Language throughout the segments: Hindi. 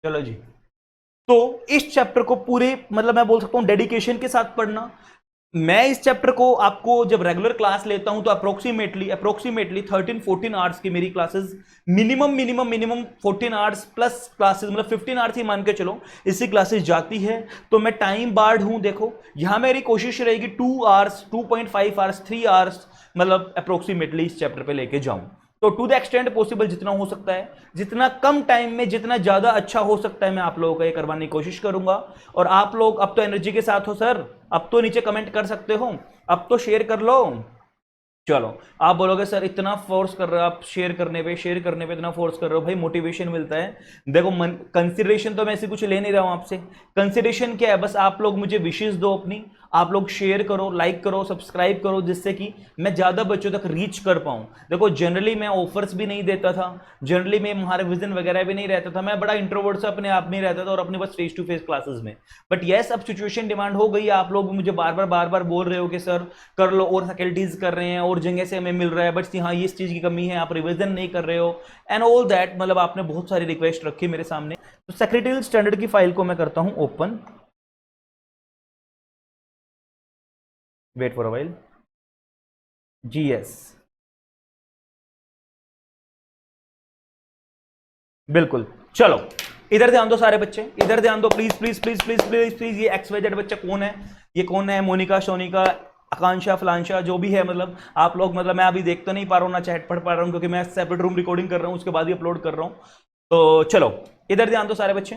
चलो जी, तो इस चैप्टर को पूरे मतलब मैं बोल सकता हूं डेडिकेशन के साथ पढ़ना। मैं इस चैप्टर को आपको जब रेगुलर क्लास लेता हूं तो अप्रोक्सीमेटली अप्रोक्सीमेटली 13-14 आवर्स की मेरी classes, minimum 14 hours plus classes, मतलब 15 आवर्स ही मान के चलो इसकी क्लासेस जाती है। तो मैं टाइम बार्ड हूं, देखो यहां मेरी कोशिश रहेगी 2 आवर्स, 2.5 आवर्स, 3 आवर्स मतलब अप्रोक्सीमेटली इस चैप्टर पे लेके जाऊं। तो टू द एक्सटेंड पॉसिबल जितना हो सकता है, जितना कम टाइम में जितना ज्यादा अच्छा हो सकता है, मैं आप लोगों को ये करवाने की कोशिश करूंगा। और आप लोग अब तो एनर्जी के साथ हो सर, अब तो नीचे कमेंट कर सकते हो, अब तो शेयर कर लो। चलो, आप बोलोगे सर इतना फोर्स कर रहे हो आप, शेयर करने पे इतना फोर्स कर रहे हो, भाई मोटिवेशन मिलता है। देखो कंसिडरेशन तो मैं ऐसे कुछ ले नहीं रहा हूं आपसे। कंसिडरेशन क्या है, बस आप लोग मुझे विशेष दो अपनी, आप लोग शेयर करो, लाइक करो, सब्सक्राइब करो, जिससे कि मैं ज्यादा बच्चों तक रीच कर पाऊं। देखो जनरली मैं ऑफर्स भी नहीं देता था, जनरली मैं हमारे विजन वगैरह भी नहीं रहता था, मैं बड़ा इंट्रोवर्ट से अपने आप में रहता था और अपने बस फेस टू फेस क्लासेस में। बट यस, अब सिचुएशन डिमांड हो गई है, आप लोग मुझे बार बार बोल रहे हो कि सर कर लो, और फैकल्टीज कर रहे हैं और जगह से हमें मिल रहा है, बट हाँ ये इस चीज की कमी है, आप रिवीजन नहीं कर रहे हो एंड ऑल दैट, मतलब आपने बहुत सारी रिक्वेस्ट रखी मेरे सामने। तो सेक्रेटरियल स्टैंडर्ड की फाइल को मैं करता हूं open, wait for a while. GS, बिल्कुल। चलो, इधर ध्यान दो सारे बच्चे, इधर ध्यान दो please please please please please please. ये एक्स वाई जेड बच्चा कौन है, ये कौन है, मोनिका, सोनिका, आकांक्षा, फलांशा, जो भी है, मतलब आप लोग, मतलब मैं अभी देख तो नहीं पा रहा हूँ ना चैट पढ़ पा रहा हूँ, क्योंकि मैं सेपरेट रूम रिकॉर्डिंग कर रहा हूँ, उसके बाद ही अपलोड कर रहा हूँ। तो चलो, इधर ध्यान दो सारे बच्चे।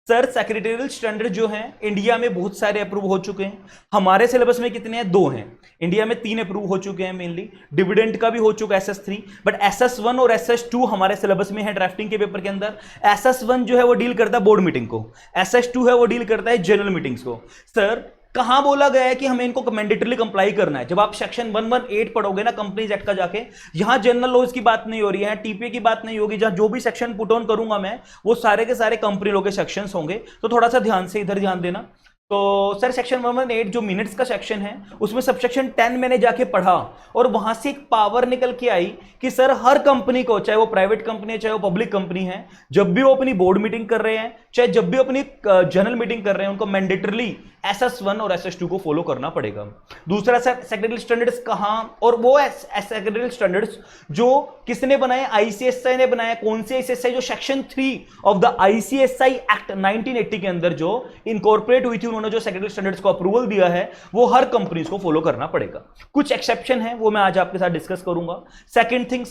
सर सेक्रेटरियल स्टैंडर्ड जो है इंडिया में बहुत सारे अप्रूव हो चुके हैं। हमारे सिलेबस में कितने हैं, 2 हैं। इंडिया में 3 अप्रूव हो चुके हैं मेनली, डिविडेंड का भी हो चुका है SS3, बट SS1 और SS2 हमारे सिलेबस में है ड्राफ्टिंग के पेपर के अंदर। SS1 जो है वो डील करता है बोर्ड मीटिंग को, SS2 है वो डील करता है जनरल मीटिंग्स को। सर कहां बोला गया है कि हमें इनको मैंडेटरली कंप्लाई करना है, जब आप सेक्शन 118 पढ़ोगे ना कंपनीज एक्ट का जाके, यहां जनरल लॉज की बात नहीं हो रही है, टीपीए की बात नहीं होगी, जहां जो भी सेक्शन पुट ऑन करूंगा मैं वो सारे के सारे कंपनी लॉ के सेक्शंस होंगे। तो थोड़ा सा ध्यान से इधर ध्यान देना। तो सर सेक्शन 118 जो मिनट्स का सेक्शन है, उसमें सबसेक्शन 10 मैंने जाके पढ़ा, और वहां से एक पावर निकल के आई कि सर हर कंपनी को, चाहे वो प्राइवेट कंपनी है चाहे वो पब्लिक कंपनी है, जब भी वो अपनी बोर्ड मीटिंग कर रहे हैं, चाहे जब भी अपनी जनरल मीटिंग कर रहे हैं, उनको मैंडेटरली SS1 और SS2 को फॉलो करना पड़ेगा। दूसरा सर सेक्रेटरी स्टैंडर्ड्स कहां, और वो सेक्रेटरी स्टैंडर्ड्स जो किसने बनाए, आईसीएसआई ने बनाया। कौन से आईसीएसआई, जो section 3 of the ICSI act 1980 के अंदर जो इनकॉर्पोरेट हुई थी, उन्होंने जो सेक्रेटरी स्टैंडर्ड्स को अप्रूवल दिया है, वो हर कंपनीज को फॉलो करना पड़ेगा। कुछ एक्सेप्शन है, वो मैं आज आपके साथ डिस्कस करूंगा। सेकंड थिंग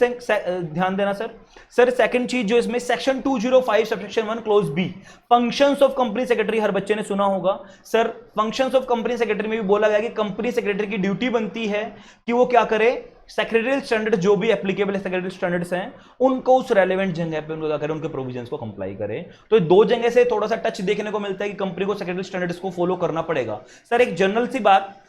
ध्यान देना सर सेकंड चीज जो इसमें section 205 subsection 1 clause B, functions of company secretary, हर बच्चे ने सुना होगा sir. Functions of company secretary में भी बोला गया कि कंपनी सेक्रेटरी की ड्यूटी बनती है कि वो क्या करे, सेक्रेटरियल स्टैंडर्ड जो भी एप्लीकेबल सेक्रेटरी स्टैंडर्ड्स हैं, उनको उस रेलेवेंट जगह पे उनको क्या करें, उनके प्रोविजंस को कंप्लाई करे। तो 2 जगह से थोड़ा सा टच देखने को मिलता है कि कंपनी को सेक्रेटरी स्टैंडर्ड्स को फॉलो करना पड़ेगा। सर एक जनरल सी बात,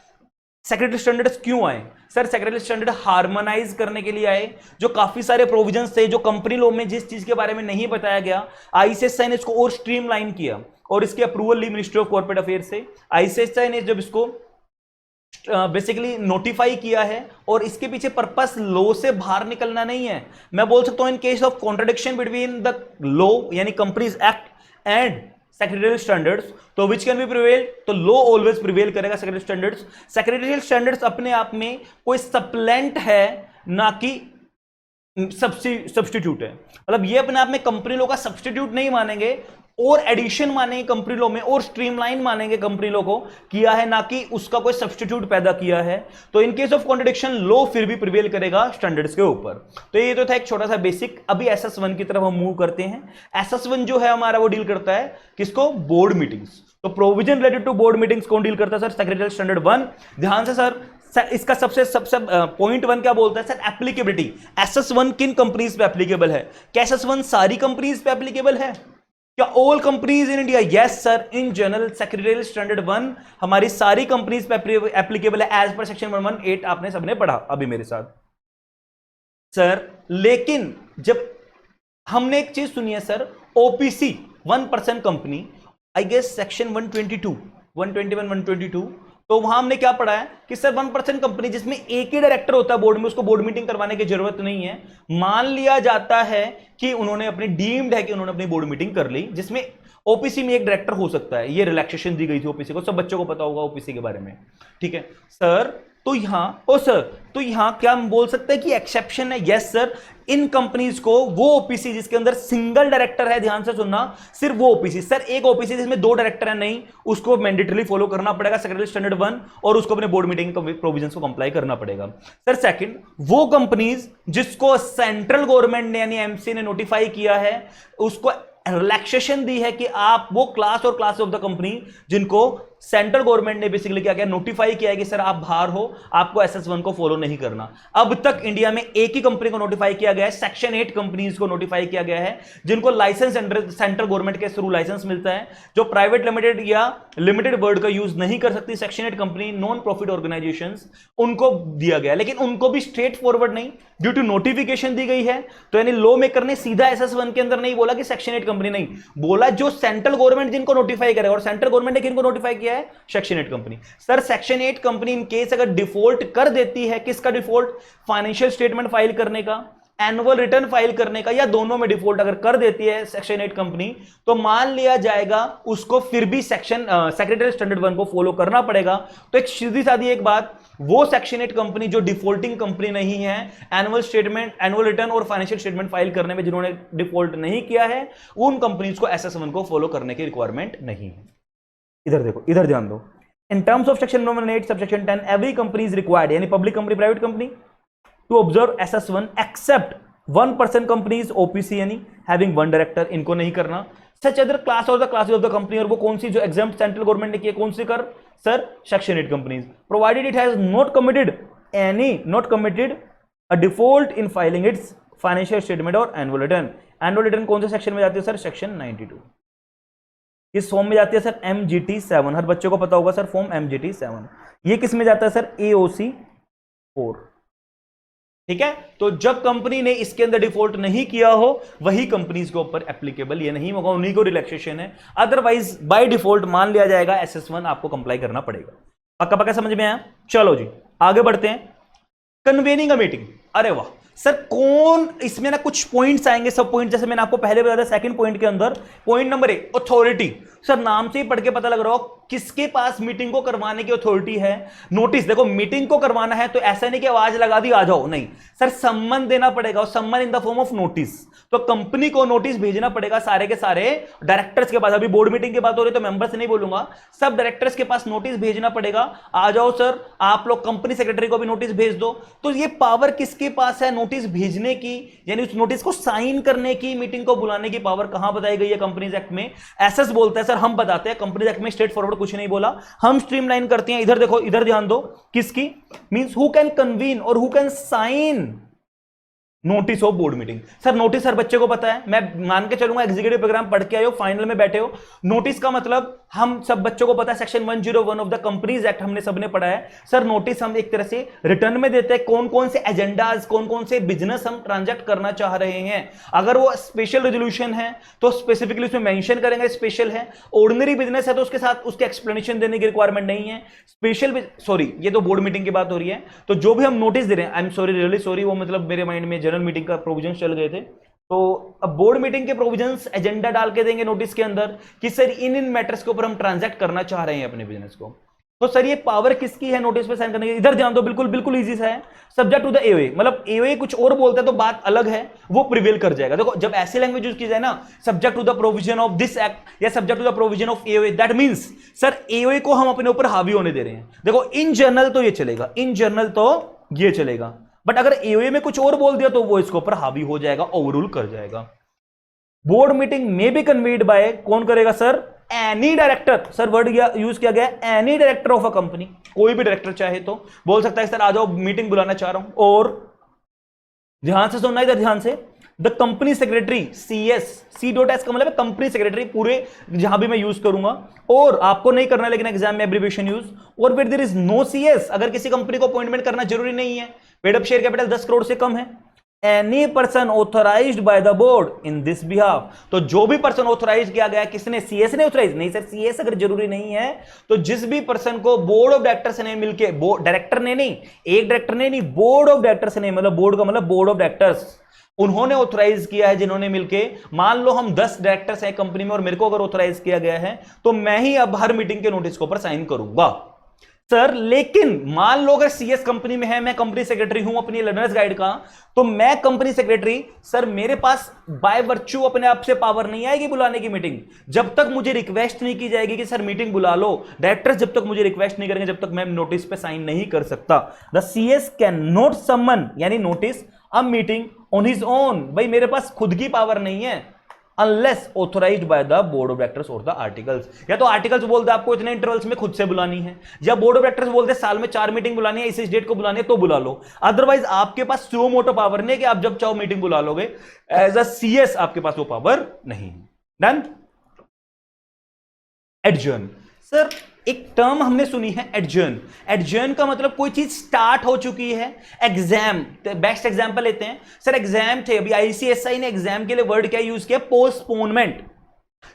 सेक्रेटरी स्टैंडर्ड्स क्यों आए, सर सेक्रेटरी स्टैंडर्ड हार्मोनाइज करने के लिए आए। जो काफी सारे प्रोविजंस थे जो कंपनी लॉ में जिस चीज के बारे में नहीं बताया गया, आईसीएसआई ने इसको और स्ट्रीमलाइन किया और इसकी अप्रूवल ली मिनिस्ट्री ऑफ कॉर्पोरेट अफेयर से। आईसीएसआई ने जब इसको बेसिकली नोटिफाई किया है, और इसके पीछे पर्पस लॉ से बाहर निकलना नहीं है। मैं बोल सकता हूं in case of contradiction between the law यानी companies act and secretarial standards, तो विच कैन बी प्रिवेल, तो लॉ ऑलवेज प्रिवेल करेगा सेक्रेटरियल स्टैंडर्ड्स। सेक्रेटरियल स्टैंडर्ड्स अपने आप में कोई सप्लेंट है, ना कि सब्सटीट्यूट है। मतलब ये अपने आप में कंपनी लॉ का सब्सटीट्यूट नहीं मानेंगे, और एडिशन मानेंगे कंपनी लॉ में, और स्ट्रीमलाइन मानेंगे कंपनी लॉ को किया है, ना कि उसका कोई सब्सटीट्यूट पैदा किया है। तो इन केस ऑफ कॉन्ट्रडिक्शन लॉ फिर भी प्रिवेल करेगा स्टैंडर्ड्स के ऊपर। तो ये तो था एक छोटा सा बेसिक। अभी SS1 की तरफ हम मूव करते हैं। SS1 जो है हमारा वो डील करता है किसको, बोर्ड मीटिंग्स। तो provision related to board meetings कौन डील करता है, सर सेक्रेटरियल स्टैंडर्ड 1। ध्यान से सर इसका सबसे सबसे पॉइंट 1 क्या बोलता है सर, एप्लीकेबिलिटी। SS1 किन कंपनीज पे एप्लीकेबल है, क्या SS1 सारी कंपनीज पे एप्लीकेबल है, क्या all companies in India, yes sir, in general secretarial standard 1 हमारी सारी कंपनीज पे एप्लीकेबल है एज पर सेक्शन 118, आपने सबने पढ़ा अभी मेरे साथ सर। लेकिन जब हमने एक चीज सुनी है sir, OPC 1% company, I guess section 122, 121, 122 तो वहां हमने क्या पढ़ा है कि सर 1% कंपनी जिसमें एक ही डायरेक्टर होता है बोर्ड में, उसको बोर्ड मीटिंग करवाने की जरूरत नहीं है। मान लिया जाता है कि उन्होंने अपनी डीम्ड है कि उन्होंने अपनी बोर्ड मीटिंग कर ली, जिसमें ओपीसी में एक डायरेक्टर हो सकता है, ये रिलैक्सेशन दी गई थी ओपीसी को, सब बच्चों को पता होगा ओपीसी के बारे में, ठीक है सर। तो यहां क्या हम बोल सकते हैं कि एक्सेप्शन है? यस सर, इन कंपनीज को वो ओपीसी जिसके अंदर सिंगल डायरेक्टर है, ध्यान से सुनना, सिर्फ वो ओपीसी, सर एक ओपीसी जिसमें 2 डायरेक्टर है नहीं, उसको मैंडेटरी फॉलो करना पड़ेगा सेक्रेटरी स्टैंडर्ड 1 और उसको अपने बोर्ड मीटिंग प्रोविजंस को कंप्लाई करना पड़ेगा। सर सेकंड, वो कंपनीज जिसको सेंट्रल गवर्नमेंट ने यानी एमसी ने नोटिफाई किया है, उसको रिलैक्सेशन दी है कि आप वो क्लास और क्लास ऑफ द कंपनी जिनको सेंट्रल गवर्नमेंट ने बेसिकली क्या किया, नोटिफाई किया है कि सर आप बाहर हो, आपको SS1 को फॉलो नहीं करना। अब तक इंडिया में एक ही कंपनी को नोटिफाई किया गया है, सेक्शन 8 कंपनीज को नोटिफाई किया गया है, जिनको लाइसेंस सेंट्रल गवर्नमेंट के थ्रू लाइसेंस मिलता है, जो प्राइवेट लिमिटेड या लिमिटेड वर्ड का यूज नहीं कर सकती, section 8 company, non profit organisations, उनको दिया गया। लेकिन उनको भी स्ट्रेट फॉरवर्ड नहीं, ड्यू टू नोटिफिकेशन दी गई है, तो यानी लॉ मेकर ने सीधा SS1 के अंदर नहीं बोला कि सेक्शन 8 कंपनी, नहीं बोला जो सेंट्रल गवर्नमेंट जिनको नोटिफाई करेगा, और सेंट्रल गवर्नमेंट ने किनको नोटिफाई किया है, section 8 company. Sir section 8 company इन केस अगर डिफॉल्ट कर देती है, किसका डिफॉल्ट? फाइनेंशियल स्टेटमेंट फाइल करने का, एनुअल रिटर्न फाइल करने का, या दोनों में डिफॉल्ट अगर कर देती है सेक्शन 8 कंपनी, तो मान लिया जाएगा उसको फिर भी सेक्रेटरी स्टैंडर्ड 1 को फॉलो करना पड़ेगा। तो एक सीधी सादी एक बात, वो सेक्शन 8 कंपनी जो डिफॉल्टिंग कंपनी नहीं है, एनुअल स्टेटमेंट, एनुअल रिटर्न और फाइनेंशियल स्टेटमेंट फाइल करने में जिन्होंने डिफॉल्ट नहीं किया है, उन कंपनीज को SS1 को फॉलो करने की रिक्वायरमेंट नहीं है। इधर देखो, इधर ध्यान दो, in terms of section 8 subsection 10 every company is required, यानी public company, private company, to observe SS1 except 1% companies OPC यानी हैविंग 1 डायरेक्टर, इनको नहीं करना। Such other class or the class of the company, और वो कौन सी जो एग्जाम्प्ट सेंट्रल गवर्नमेंट ने की है, कौन सी कर? Sir section 8 companies, provided it has not committed a default in filing it's financial statement और एनुअल रिटर्न। एनुअल रिटर्न कौन से सेक्शन में जाती है सर? सेक्शन 92। इस फॉर्म में जाती है सर MGT 7, हर बच्चे को पता होगा सर फॉर्म MGT 7। ये किस में जाता है सर? AOC 4, ठीक है। तो जब कंपनी ने इसके अंदर डिफॉल्ट नहीं किया हो, वही कंपनीज के ऊपर एप्लीकेबल, ये नहीं होगा, उन्हीं को रिलैक्सेशन है, अदरवाइज बाय डिफॉल्ट मान लिया जाएगा SS1 आपको कंप्लाई करना पड़ेगा। पक्का पक्का समझ में आया? चलो जी आगे बढ़ते हैं। कन्वेनिंग अ मीटिंग, अरे वाह सर, कौन इसमें ना कुछ पॉइंट्स आएंगे, सब पॉइंट जैसे मैंने आपको पहले बताया था सेकंड पॉइंट के अंदर, पॉइंट नंबर 1 अथॉरिटी। सर नाम से ही पढ़ के पता लग रहा हो किसके पास मीटिंग को करवाने की अथॉरिटी है। नोटिस देखो, मीटिंग को करवाना है तो ऐसा नहीं कि आवाज लगा दी आ जाओ, नहीं सर, सम्मन देना पड़ेगा, और सम्मन in the form of notice. तो कंपनी को नोटिस भेजना पड़ेगा सारे के सारे डायरेक्टर्स के पास। अभी बोर्ड मीटिंग की बात हो रही है तो मेंबर से नहीं बोलूंगा, सब डायरेक्टर्स के पास नोटिस भेजना पड़ेगा, आ जाओ सर, आप लोग कंपनी सेक्रेटरी को भी नोटिस भेज दो। तो ये पावर किसके पास है नोटिस भेजने की, यानी उस नोटिस को साइन करने की, मीटिंग को बुलाने की पावर कहां बताई गई है कंपनीज एक्ट में? एसएस बोलता है सर, हम बताते हैं, कंपनीज एक्ट में स्ट्रेट फॉरवर्ड कुछ नहीं बोला, हम स्ट्रीमलाइन करते हैं। इधर देखो, इधर ध्यान दो, किसकी means who can convene or who can sign notice of board meeting. Sir notice हर बच्चे को पता है, मैं मान के चलूंगा एग्जीक्यूटिव प्रोग्राम पढ़ के आए हो, फाइनल में बैठे हो, नोटिस का मतलब हम सब बच्चों को पता है, section 101 of the companies act हमने सबने पढ़ा है। सर नोटिस हम एक तरह से रिटर्न में देते हैं, कौन कौन से एजेंडाज, कौन कौन से बिजनेस हम ट्रांजैक्ट करना चाह रहे हैं। अगर वो स्पेशल रेजोल्यूशन है तो स्पेसिफिकली उसमें मेंशन करेंगे स्पेशल है, ऑर्डिनरी बिजनेस है तो उसके साथ उसके एक्सप्लेनेशन देने की रिक्वायरमेंट नहीं है। स्पेशल सॉरी, ये तो बोर्ड मीटिंग की बात हो रही है, तो जो भी हम नोटिस दे रहे हैं, आई एम सॉरी, रियली सॉरी, वो मतलब मेरे माइंड में जनरल मीटिंग का प्रोविजन चल गए थे। तो अब बोर्ड मीटिंग के प्रोविजंस एजेंडा डाल के देंगे नोटिस के अंदर कि सर इन मैटर्स के ऊपर हम ट्रांजैक्ट करना चाह रहे हैं अपने बिजनेस को। तो सर ये पावर किसकी है नोटिस पे साइन करने की? इधर ध्यान दो, बिल्कुल बिल्कुल इजी सा है, सब्जेक्ट टू द एओए, मतलब एओए कुछ और बोलता है तो बात अलग है, वो प्रिवेल कर जाएगा। देखो जब ऐसी लैंग्वेज यूज की जाए ना, subject to the provision of this act या subject to the provision of AOA, that means sir AOA को हम अपने ऊपर हावी होने दे रहे हैं। देखो इन जनरल तो ये चलेगा, इन जनरल तो ये चलेगा, बट अगर एओए में कुछ और बोल दिया तो वो इसके ऊपर हावी हो जाएगा, ओवररूल कर जाएगा। बोर्ड मीटिंग में बी कन्वीड बाय, कौन करेगा sir? Any director. Sir word use किया गया any director of a company, कोई भी डायरेक्टर चाहे तो बोल सकता है सर आ जाओ मीटिंग बुलाना चाह रहा हूं। और ध्यान से सुनना, इधर ध्यान से, द कंपनी सेक्रेटरी, C.S का मतलब है कंपनी सेक्रेटरी, पूरे जहां भी मैं यूज करूंगा, और आपको नहीं करना लेकिन एग्जाम में एब्रिविएशन यूज, और फिर देयर इज नो CS, अगर किसी कंपनी को अपॉइंटमेंट करना जरूरी नहीं है, paid up share capital 10 crore से कम है, any person authorised by the board in this behalf. तो जो भी पर्सन ऑथोराइज किया गया, किसने? सीएस ने ऑथोराइज? नहीं सर, सीएस अगर जरूरी नहीं है तो जिस भी पर्सन को बोर्ड ऑफ डायरेक्टर्स ने मिलके, डायरेक्टर ने नहीं, एक डायरेक्टर ने नहीं, बोर्ड ऑफ डायरेक्टर्स ने, मतलब बोर्ड का मतलब बोर्ड ऑफ डायरेक्टर्स, उन्होंने ऑथोराइज किया है, जिन्होंने मिलके, मान लो हम 10 डायरेक्टर्स हैं कंपनी में और मेरे को अगर ऑथोराइज किया गया है तो मैं ही अब हर मीटिंग के नोटिस के ऊपर साइन करूंगा सर। लेकिन मान लो अगर सीएस कंपनी में है, मैं कंपनी सेक्रेटरी हूं अपनी लर्नर्स गाइड का, तो मैं कंपनी सेक्रेटरी सर, मेरे पास बाय वर्च्यू अपने आप से पावर नहीं आएगी बुलाने की मीटिंग, जब तक मुझे रिक्वेस्ट नहीं की जाएगी कि सर मीटिंग बुला लो। डायरेक्टर्स जब तक मुझे रिक्वेस्ट नहीं करेंगे, जब तक मैं नोटिस पे साइन नहीं कर सकता। The CS can not summon, यानी notice a meeting on his own. भाई मेरे पास खुद की पावर नहीं है, unless authorised by the board of directors or the articles. या तो आर्टिकल्स बोलते आपको इतने इंटरवल्स में खुद से बुलानी है, या बोर्ड ऑफ डायरेक्टर्स बोलते साल में 4 मीटिंग बुलानी है, इस डेट को बुलानी है तो बुला लो। अदरवाइज आपके पास सुओ मोटो पावर नहीं है कि आप जब चाहो मीटिंग बुला लोगे। एज अ सीएस आपके पास वो पावर नहीं है। डन। एडजर्न सर, एक टर्म हमने सुनी है एडजर्न। एडजर्न का मतलब कोई चीज स्टार्ट हो चुकी है। एग्जाम, बेस्ट एग्जांपल लेते हैं सर, एग्जाम थे अभी, आईसीएसआई ने एग्जाम के लिए वर्ड क्या यूज किया? पोस्टपोनमेंट।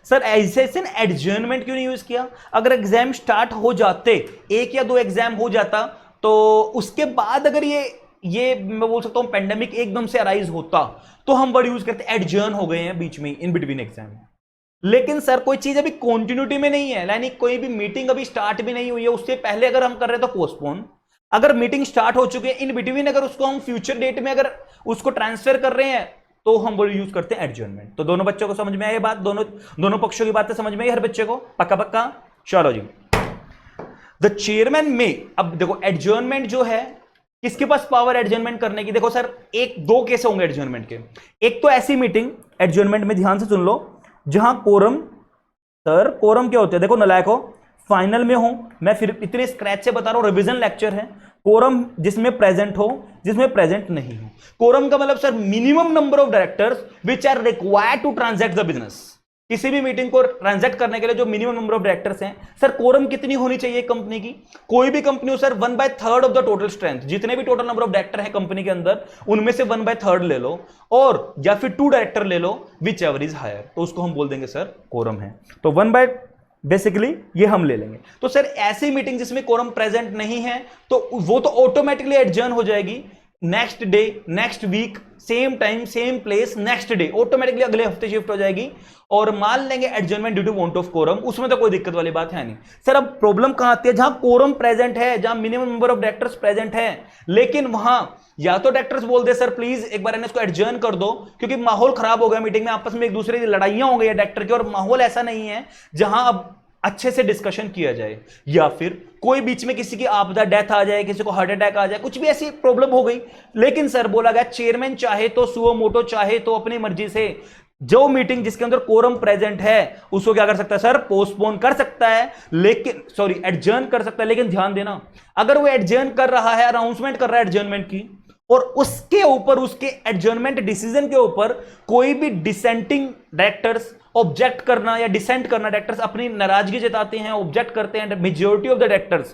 सर आईसीएसआई ने एडजर्नमेंट क्यों नहीं यूज किया? अगर एग्जाम स्टार्ट हो जाते, 1 या 2 एग्जाम हो जाता, तो उसके बाद अगर ये मैं बोल सकता हूं पेंडेमिक एकदम से अराइज होता, तो हम वर्ड यूज करते एडजर्न हो गए हैं बीच में, इन बिटवीन एग्जाम। लेकिन सर कोई चीज अभी कॉन्टिन्यूटी में नहीं है, यानी कोई भी मीटिंग अभी स्टार्ट भी नहीं हुई है, उससे पहले अगर हम कर रहे हैं तो पोस्टपोन। अगर मीटिंग स्टार्ट हो चुकी है, इन बिटवीन अगर उसको हम फ्यूचर डेट में अगर उसको ट्रांसफर कर रहे हैं, तो हम वो यूज करते हैं एडजर्नमेंट। तो दोनों बच्चों को समझ में आई बात? दोनों पक्षों की बातें समझ में आई हर बच्चे को? पक्का पक्का? चलो जी। द चेयरमैन में, अब देखो एडजर्नमेंट जो है, किसके पास पावर एडजर्नमेंट करने की? देखो सर, 1-2 केस होंगे एडजर्नमेंट के। एक तो ऐसी मीटिंग एडजर्नमेंट में, ध्यान से सुन लो, जहां कोरम, सर कोरम क्या होते हैं? देखो नलायको, फाइनल में हो, मैं फिर इतने स्क्रैच से बता रहा हूं, रिवीजन लेक्चर है। कोरम जिसमें प्रेजेंट हो, जिसमें प्रेजेंट नहीं हो। कोरम का मतलब sir minimum number of directors which are required to transact the business. किसी भी मीटिंग को ट्रांजैक्ट करने के लिए जो मिनिमम नंबर ऑफ डायरेक्टर्स हैं, सर कोरम कितनी होनी चाहिए कंपनी की? कोई भी कंपनी हो sir, 1/3 of the total strength, जितने भी टोटल नंबर ऑफ डायरेक्टर है कंपनी के अंदर, उनमें से 1/3 ले लो, और या फिर 2 डायरेक्टर ले लो, विच एवर इज हायर, तो उसको हम बोल देंगे सर कोरम है। तो 1 बेसिकली ये हम ले लेंगे। तो सर ऐसी मीटिंग जिसमें कोरम प्रेजेंट नहीं है, तो वो तो ऑटोमेटिकली एडजर्न हो जाएगी। Next day, next week, same time same place, next day, automatically अगले हफ्ते शिफ्ट हो जाएगी। और मान लेंगे adjournment due to want of quorum, उसमें तो कोई दिक्कत वाली बात है नहीं। सर अब प्रॉब्लम कहां आती है? जहां कोरम प्रेजेंट है, जहां minimum number of directors present है, लेकिन वहां या तो डायरेक्टर्स बोल दे सर प्लीज एक बार इसको एडजर्न कर दो, क्योंकि माहौल खराब हो गया, मीटिंग में आपस में एक दूसरे की लड़ाइयां हो गई है डायरेक्टर की, और माहौल ऐसा नहीं है जहां अब अच्छे से डिस्कशन किया जाए। या फिर कोई बीच में किसी की आपदा, डेथ आ जाए, किसी को हार्ट अटैक आ जाए, कुछ भी ऐसी प्रॉब्लम हो गई, लेकिन सर बोला गया चेयरमैन चाहे तो सुओ मोटो, चाहे तो अपनी मर्जी से जो मीटिंग जिसके अंदर कोरम प्रेजेंट है उसको क्या कर सकता है सर? पोस्टपोन कर सकता है, लेकिन सॉरी एडजर्न कर सकता है। लेकिन ध्यान देना, अगर वो एडजर्न कर रहा है, अनाउंसमेंट कर रहा है एडजर्नमेंट की, और उसके ऊपर, उसके एडजर्नमेंट डिसीजन के ऊपर कोई भी डिसेंटिंग डायरेक्टर्स ऑब्जेक्ट करना या डिसेंट करना, डायरेक्टर्स अपनी नाराजगी जताते हैं, ऑब्जेक्ट करते हैं, majority of the directors,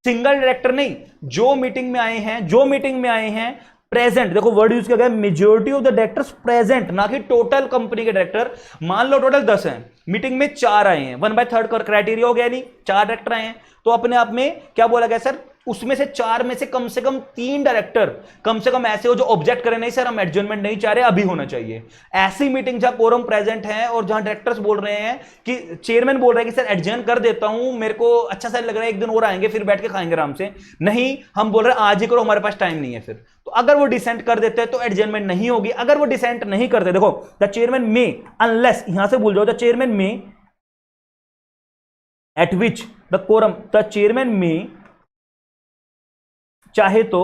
single director नहीं, जो मीटिंग में आए हैं प्रेजेंट, देखो वर्ड यूज किया गया majority of the directors present, ना कि टोटल कंपनी के डायरेक्टर। मान लो टोटल 10 हैं, मीटिंग में 4 आए हैं, 1/3 का क्राइटेरिया हो गया, नहीं 4 डायरेक्टर आए हैं, तो अपने आप में क्या बोला गया सर? उसमें से 4 में से कम 3 डायरेक्टर कम से कम ऐसे हो जो ऑब्जेक्ट करें, नहीं सर हम एडजर्नमेंट नहीं चाह रहे, अभी होना चाहिए। ऐसी मीटिंग जहां कोरम प्रेजेंट है और जहां डायरेक्टर्स बोल रहे हैं कि चेयरमैन बोल रहा है कि सर एडजर्न कर देता हूं, मेरे को अच्छा सा लग रहा है, 1 दिन और आएंगे फिर बैठ के खाएंगे आराम से, नहीं हम बोल रहे हैं आज ही करो, हमारे पास टाइम नहीं है। फिर तो अगर वो डिसेंट कर देते हैं तो एडजर्नमेंट नहीं होगी। अगर वो डिसेंट नहीं करते, देखो द चेयरमैन में, अनलेस, यहां से भूल जाओ, the chairman may at which the quorum, the chairman may चाहे तो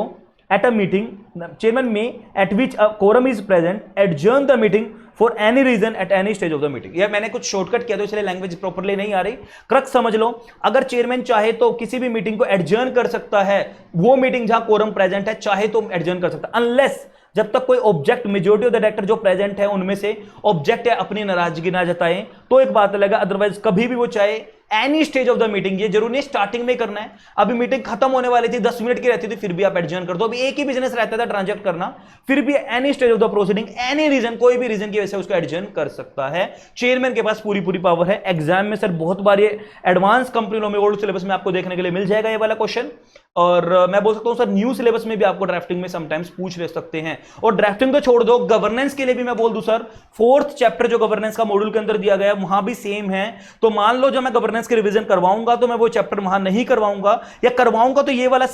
at a meeting, chairman may at which a quorum is present adjourn the meeting for any reason at any stage of the meeting. यह मैंने कुछ शॉर्टकट किया तो इसलिए लैंग्वेज प्रॉपर्ली नहीं आ रही, क्रक्स समझ लो। अगर चेयरमैन चाहे तो किसी भी मीटिंग को एडजर्न कर सकता है, वो मीटिंग जहां कोरम प्रेजेंट है, चाहे तो एडजर्न कर सकता है, अनलेस जब तक कोई object, majority of the director जो प्रेजेंट है उनमें से ऑब्जेक्ट है, अपनी नाराजगी ना जताएं, तो एक बात अलग है। अदरवाइज कभी भी वो चाहे any stage of the meeting, ये जरूरी नहीं स्टार्टिंग में करना है, अभी मीटिंग खत्म होने वाली थी, 10 मिनट की रहती थी, फिर भी आप एडजर्न कर दो, अभी एक ही बिजनेस रहता था ट्रांजैक्ट करना, फिर भी any stage of the proceeding, any reason, कोई भी रीजन की वजह से उसको एडजर्न कर सकता है। चेयरमैन के पास पूरी पावर है। एग्जाम में सर बहुत बार ये एडवांस कंपनी लॉ में ओल्ड सिलेबस में आपको देखने के लिए मिल जाएगा ये वाला क्वेश्चन, और मैं बोल सकता हूं सर न्यू सिलेबस में भी आपको ड्राफ्टिंग में समटाइम्स पूछ ले सकते हैं। और ड्राफ्टिंग तो छोड़ दो, गवर्नेंस के लिए भी मैं बोल दूं सर, 4th चैप्टर जो गवर्नेंस का मॉड्यूल के अंदर दिया गया है वहां भी सेम है। तो मान लो जब मैं गवर्नेंस की रिवीजन करवाऊंगा तो मैं वो चैप्टर वहां नहीं करवाऊंगा, या करवाऊंगा तो ये वाला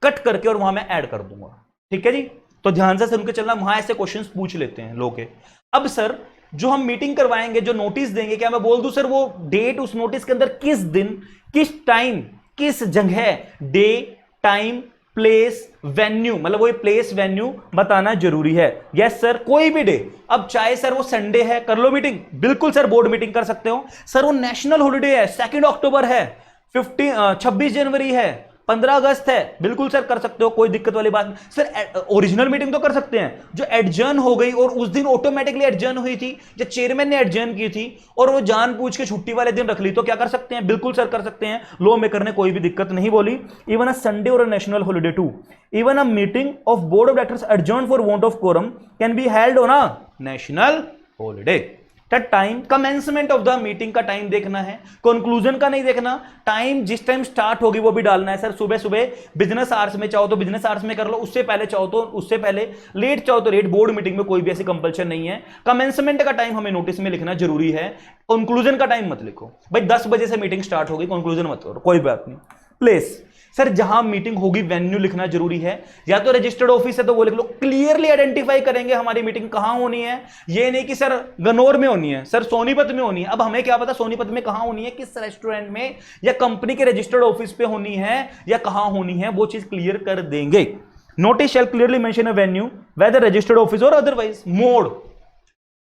कट करके और वहां मैं ऐड कर दूंगा। ठीक है जी, तो ध्यान से सुन के चलना, वहां ऐसे क्वेश्चन पूछ लेते हैं लोग के। अब सर जो हम मीटिंग करवाएंगे, जो नोटिस देंगे, क्या मैं बोल दूं सर वो डेट उस नोटिस के अंदर किस दिन, किस टाइम, किस जगह, डे, टाइम, प्लेस, वेन्यू, मतलब वो प्लेस वेन्यू बताना जरूरी है। यस सर, कोई भी डे, अब चाहे सर वो संडे है कर लो मीटिंग, बिल्कुल सर बोर्ड मीटिंग कर सकते हो। सर वो नेशनल हॉलिडे है, 2 अक्टूबर है, 26 जनवरी है, 15 अगस्त है, बिल्कुल सर कर सकते हो, कोई दिक्कत वाली बात नहीं। सर ओरिजिनल मीटिंग तो कर सकते हैं जो एडजर्न हो गई और उस दिन ऑटोमेटिकली एडजर्न हुई थी, जो चेयरमैन ने एडजर्न की थी और वो जानबूझ के छुट्टी वाले दिन रख ली, तो क्या कर सकते हैं, बिल्कुल सर कर सकते हैं, लॉ मेकर ने कोई भी दिक्कत नहीं बोली। इवन अ संडे और a national holiday too, even a meeting of board of directors adjourn for want of quorum can be held on a national holiday. Time, commencement of the meeting का टाइम देखना है, कंक्लूजन का नहीं देखना, टाइम जिस टाइम स्टार्ट होगी वो भी डालना है। सर सुबह सुबह बिजनेस आवर्स में चाहो तो बिजनेस आवर्स में कर लो, उससे पहले चाहो तो उससे पहले, लेट चाहो तो लेट, बोर्ड मीटिंग में कोई भी ऐसी कंपल्शन नहीं है। कमेंसमेंट का टाइम हमें नोटिस में लिखना जरूरी है, कंक्लूजन का टाइम मत लिखो भाई, 10 बजे से मीटिंग स्टार्ट होगी, कंक्लूजन मत करो, कोई बात नहीं। प्लेस, सर जहां मीटिंग होगी वेन्यू लिखना जरूरी है, या तो रजिस्टर्ड ऑफिस है तो वो लिख लो, क्लियरली आइडेंटिफाई करेंगे हमारी मीटिंग कहां होनी है। ये नहीं कि सर गनौर में होनी है, सर सोनीपत में होनी है, अब हमें क्या पता सोनीपत में कहां होनी है, किस रेस्टोरेंट में, या कंपनी के रजिस्टर्ड ऑफिस पे होनी है या कहां होनी है, वो चीज क्लियर कर देंगे। Notice shall clearly mention a venue whether registered office और अदरवाइज। मोड,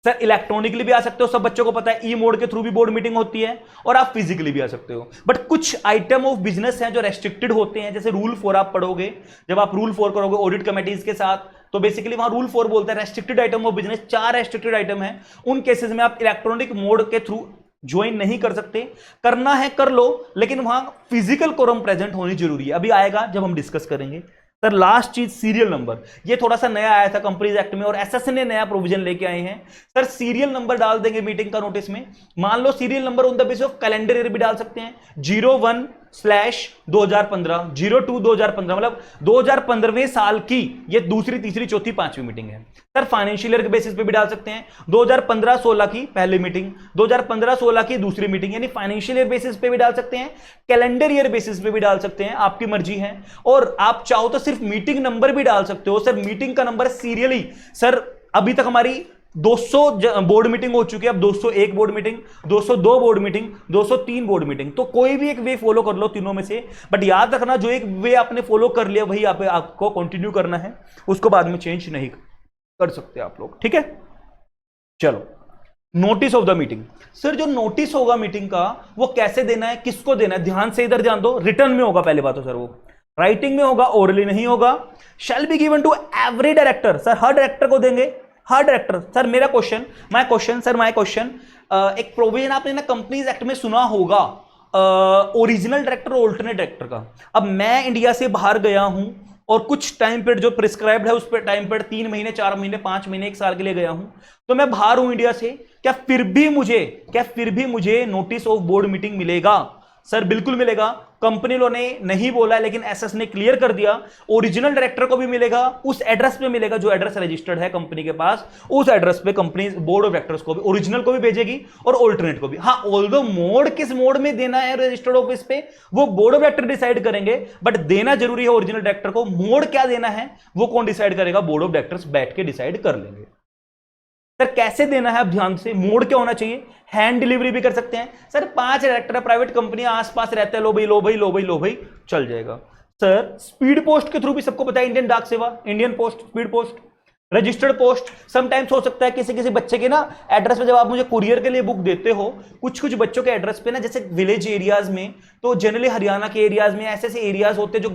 सर इलेक्ट्रॉनिकली भी आ सकते हो, सब बच्चों को पता है, ई मोड के थ्रू भी बोर्ड मीटिंग होती है, और आप फिजिकली भी आ सकते हो। बट कुछ आइटम ऑफ बिजनेस हैं जो रेस्ट्रिक्टेड होते हैं, जैसे रूल 4 आप पढ़ोगे, जब आप रूल 4 करोगे ऑडिट कमेटीज के साथ, तो बेसिकली वहां रूल 4 बोलता है restricted item of business, 4 restricted item है, उन केसेस में आप इलेक्ट्रॉनिक मोड के थ्रू ज्वाइन नहीं कर सकते। करना है कर लो, लेकिन वहां फिजिकल कोरम प्रेजेंट होनी जरूरी है, अभी आएगा जब हम डिस्कस करेंगे। सर लास्ट चीज सीरियल नंबर, ये थोड़ा सा नया आया था कंपनीज एक्ट में और एसएससी ने नया प्रोविजन लेके आए हैं। सर सीरियल नंबर डाल देंगे मीटिंग का नोटिस में, मान लो serial number on the basis of calendar year भी डाल सकते हैं, 01/2015, 02/2015, मतलब 2015वें साल की ये दूसरी, तीसरी, चौथी, पांचवी मीटिंग है। सर फाइनेंशियल ईयर के बेसिस पे भी डाल सकते हैं, 2015-16 की पहली मीटिंग, 2015-16 की दूसरी मीटिंग, यानी फाइनेंशियल ईयर बेसिस पे भी डाल सकते हैं, कैलेंडर ईयर बेसिस पे भी डाल सकते हैं, आपकी मर्जी है। और आप चाहो तो सिर्फ मीटिंग नंबर भी डाल सकते हो। सर मीटिंग का नंबर सीरियली, सर अभी तक हमारी 200 बोर्ड मीटिंग हो चुकी है, अब 201 board meeting, 202 board meeting, 203 board meeting, तो कोई भी एक वे फॉलो कर लो तीनों में से, बट याद रखना जो एक वे आपने फॉलो कर लिया वही आपको कंटिन्यू करना है, उसको बाद में चेंज नहीं कर सकते आप लोग, ठीक है। चलो notice of the meeting, sir जो नोटिस होगा मीटिंग का वो कैसे देना है, किसको देना है, ध्यान से इधर ध्यान दो। रिटर्न में होगा पहले बात तो सर, वो राइटिंग में होगा, ओरली नहीं होगा। Shall be given to every director, sir हर डायरेक्टर को देंगे, हर डायरेक्टर। सर मेरा क्वेश्चन, माय क्वेश्चन, एक प्रोविजन आपने ना कंपनीज एक्ट में सुना होगा, ओरिजिनल डायरेक्टर और अल्टरनेट डायरेक्टर का। अब मैं इंडिया से बाहर गया हूं और कुछ टाइम पीरियड जो प्रिस्क्राइब्ड है उस पर टाइम पीरियड 3 महीने, 4 महीने, 5 महीने, 1 साल के लिए गया हूं, तो मैं बाहर हूं इंडिया से, क्या फिर भी मुझे नोटिस ऑफ बोर्ड मीटिंग मिलेगा? सर बिल्कुल मिलेगा। कंपनी लॉ ने नहीं बोला है लेकिन एसएस ने क्लियर कर दिया, ओरिजिनल डायरेक्टर को भी मिलेगा, उस एड्रेस पे मिलेगा जो एड्रेस रजिस्टर्ड है कंपनी के पास, उस एड्रेस पे कंपनी बोर्ड ऑफ डायरेक्टर्स को भी, ओरिजिनल को भी भेजेगी और ऑल्टरनेट को भी। हाँ ऑल्दो मोड किस मोड में देना है रजिस्टर्ड ऑफिस पे वो बोर्ड ऑफ डायरेक्टर डिसाइड करेंगे, बट देना जरूरी है ओरिजिनल डायरेक्टर को। मोड क्या देना है वो कौन डिसाइड करेगा? बोर्ड ऑफ डायरेक्टर्स बैठ के डिसाइड कर लेंगे। सर कैसे देना है, अब ध्यान से, मोड क्या होना चाहिए? हैंड डिलीवरी भी कर सकते हैं। सर 5 डायरेक्टर प्राइवेट कंपनी आसपास रहते हैं, लो भाई चल जाएगा। सर स्पीड पोस्ट के थ्रू भी सबको पता है, इंडियन डाक सेवा, Indian post, speed post, registered post. Sometimes हो सकता है किसी बच्चे के ना एड्रेस पे, जब आप मुझे कुरियर के लिए बुक देते हो, कुछ बच्चों के एड्रेस पे ना, जैसे विलेज एरियाज में, तो जनरली हरियाणा के एरियाज में ऐसे एरियाज होते हैं जो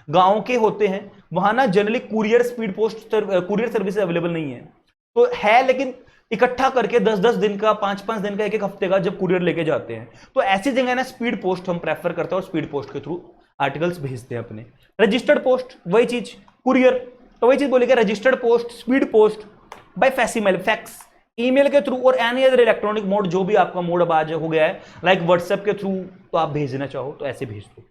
गाँव के होते हैं, वहां ना generally courier speed post courier service available नहीं है, तो है लेकिन इकट्ठा करके 10-10 दिन का, 5-5 दिन का, एक हफ्ते का जब कुरियर लेके जाते हैं। तो ऐसी जगह ना स्पीड पोस्ट हम प्रेफर करते हैं और स्पीड पोस्ट के थ्रू आर्टिकल्स भेजते हैं अपने। रजिस्टर्ड पोस्ट वही चीज, कुरियर तो वही चीज बोलेगा, registered post, speed post by facsimile, fax, email के थ्रू और एनी अदर इलेक्ट्रॉनिक मोड, जो भी आपका मोड अब आज हो गया है, लाइक व्हाट्सएप के थ्रू तो आप भेजना चाहो तो ऐसे भेज दो।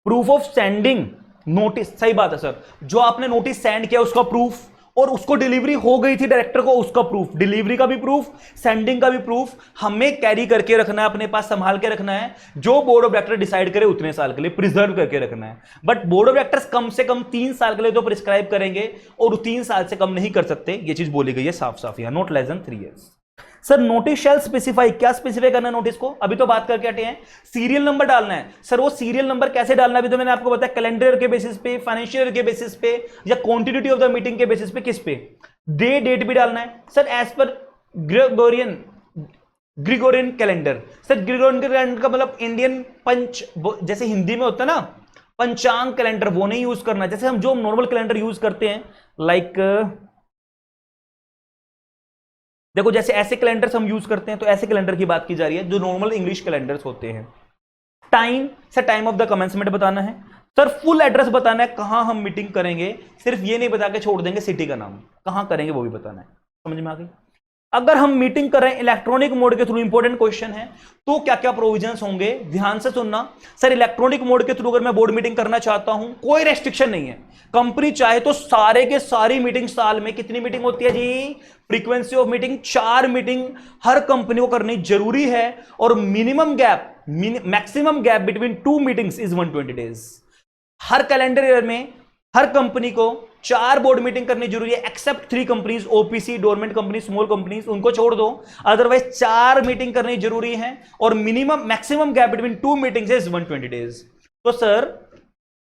प्रूफ ऑफ सेंडिंग नोटिस, सही बात है सर, जो आपने नोटिस सेंड किया उसका प्रूफ, और उसको डिलीवरी हो गई थी डायरेक्टर को उसका प्रूफ, डिलीवरी का भी प्रूफ, सेंडिंग का भी प्रूफ हमें कैरी करके रखना है, अपने पास संभाल के रखना है। जो बोर्ड ऑफ डायरेक्टर डिसाइड करे उतने साल के लिए प्रिजर्व करके रखना है। बट बोर्ड ऑफ डायरेक्टर्स कम से कम 3 साल के लिए तो प्रिस्क्राइब करेंगे और 3 साल से कम नहीं कर सकते, ये चीज बोली गई है साफ साफ यहां, not less then 3 years. Sir notice shall specify, क्या स्पेसिफाई करना है नोटिस को, अभी तो बात करके हटे हैं। सीरियल नंबर डालना है सर, वो सीरियल नंबर कैसे डालना है अभी तो मैंने आपको बताया, कैलेंडर के बेसिस पे, फाइनेंशियल के बेसिस पे, या क्वांटिटी ऑफ द मीटिंग के बेसिस पे, किस पे, डे डेट भी डालना है sir as per Gregorian calendar. Sir Gregorian calendar का मतलब इंडियन पंच, जैसे हिंदी में होता है ना पंचांग कैलेंडर, वो नहीं यूज करना। जैसे हम जो नॉर्मल कैलेंडर यूज करते हैं, लाइक देखो जैसे ऐसे कैलेंडर्स हम यूज करते हैं, तो ऐसे कैलेंडर की बात की जा रही है जो नॉर्मल इंग्लिश कैलेंडर्स होते हैं। Time sir, time of the commencement बताना है सर, फुल एड्रेस बताना है, कहां हम मीटिंग करेंगे, सिर्फ ये नहीं बता के छोड़ देंगे सिटी का नाम, कहां करेंगे वो भी बताना है। समझ में आ गई। अगर हम मीटिंग कर रहे हैं इलेक्ट्रॉनिक मोड के थ्रू, इंपॉर्टेंट क्वेश्चन है, तो क्या क्या प्रोविजंस होंगे, ध्यान से सुनना सर। इलेक्ट्रॉनिक मोड के थ्रू अगर मैं बोर्ड मीटिंग करना चाहता हूं, कोई रेस्ट्रिक्शन नहीं है, कंपनी चाहे तो सारे के सारी मीटिंग, साल में कितनी मीटिंग होती है जी, फ्रीक्वेंसी ऑफ मीटिंग 4 मीटिंग हर कंपनी को करनी जरूरी है, और minimum gap, maximum gap between 2 meetings is 120 days. हर कैलेंडर ईयर में हर कंपनी को 4 बोर्ड मीटिंग करनी जरूरी है, except 3 companies, OPC, dormant company, small companies, उनको छोड़ दो, अदरवाइज 4 मीटिंग करनी जरूरी है, और minimum maximum gap between 2 meetings is 120 days. तो सर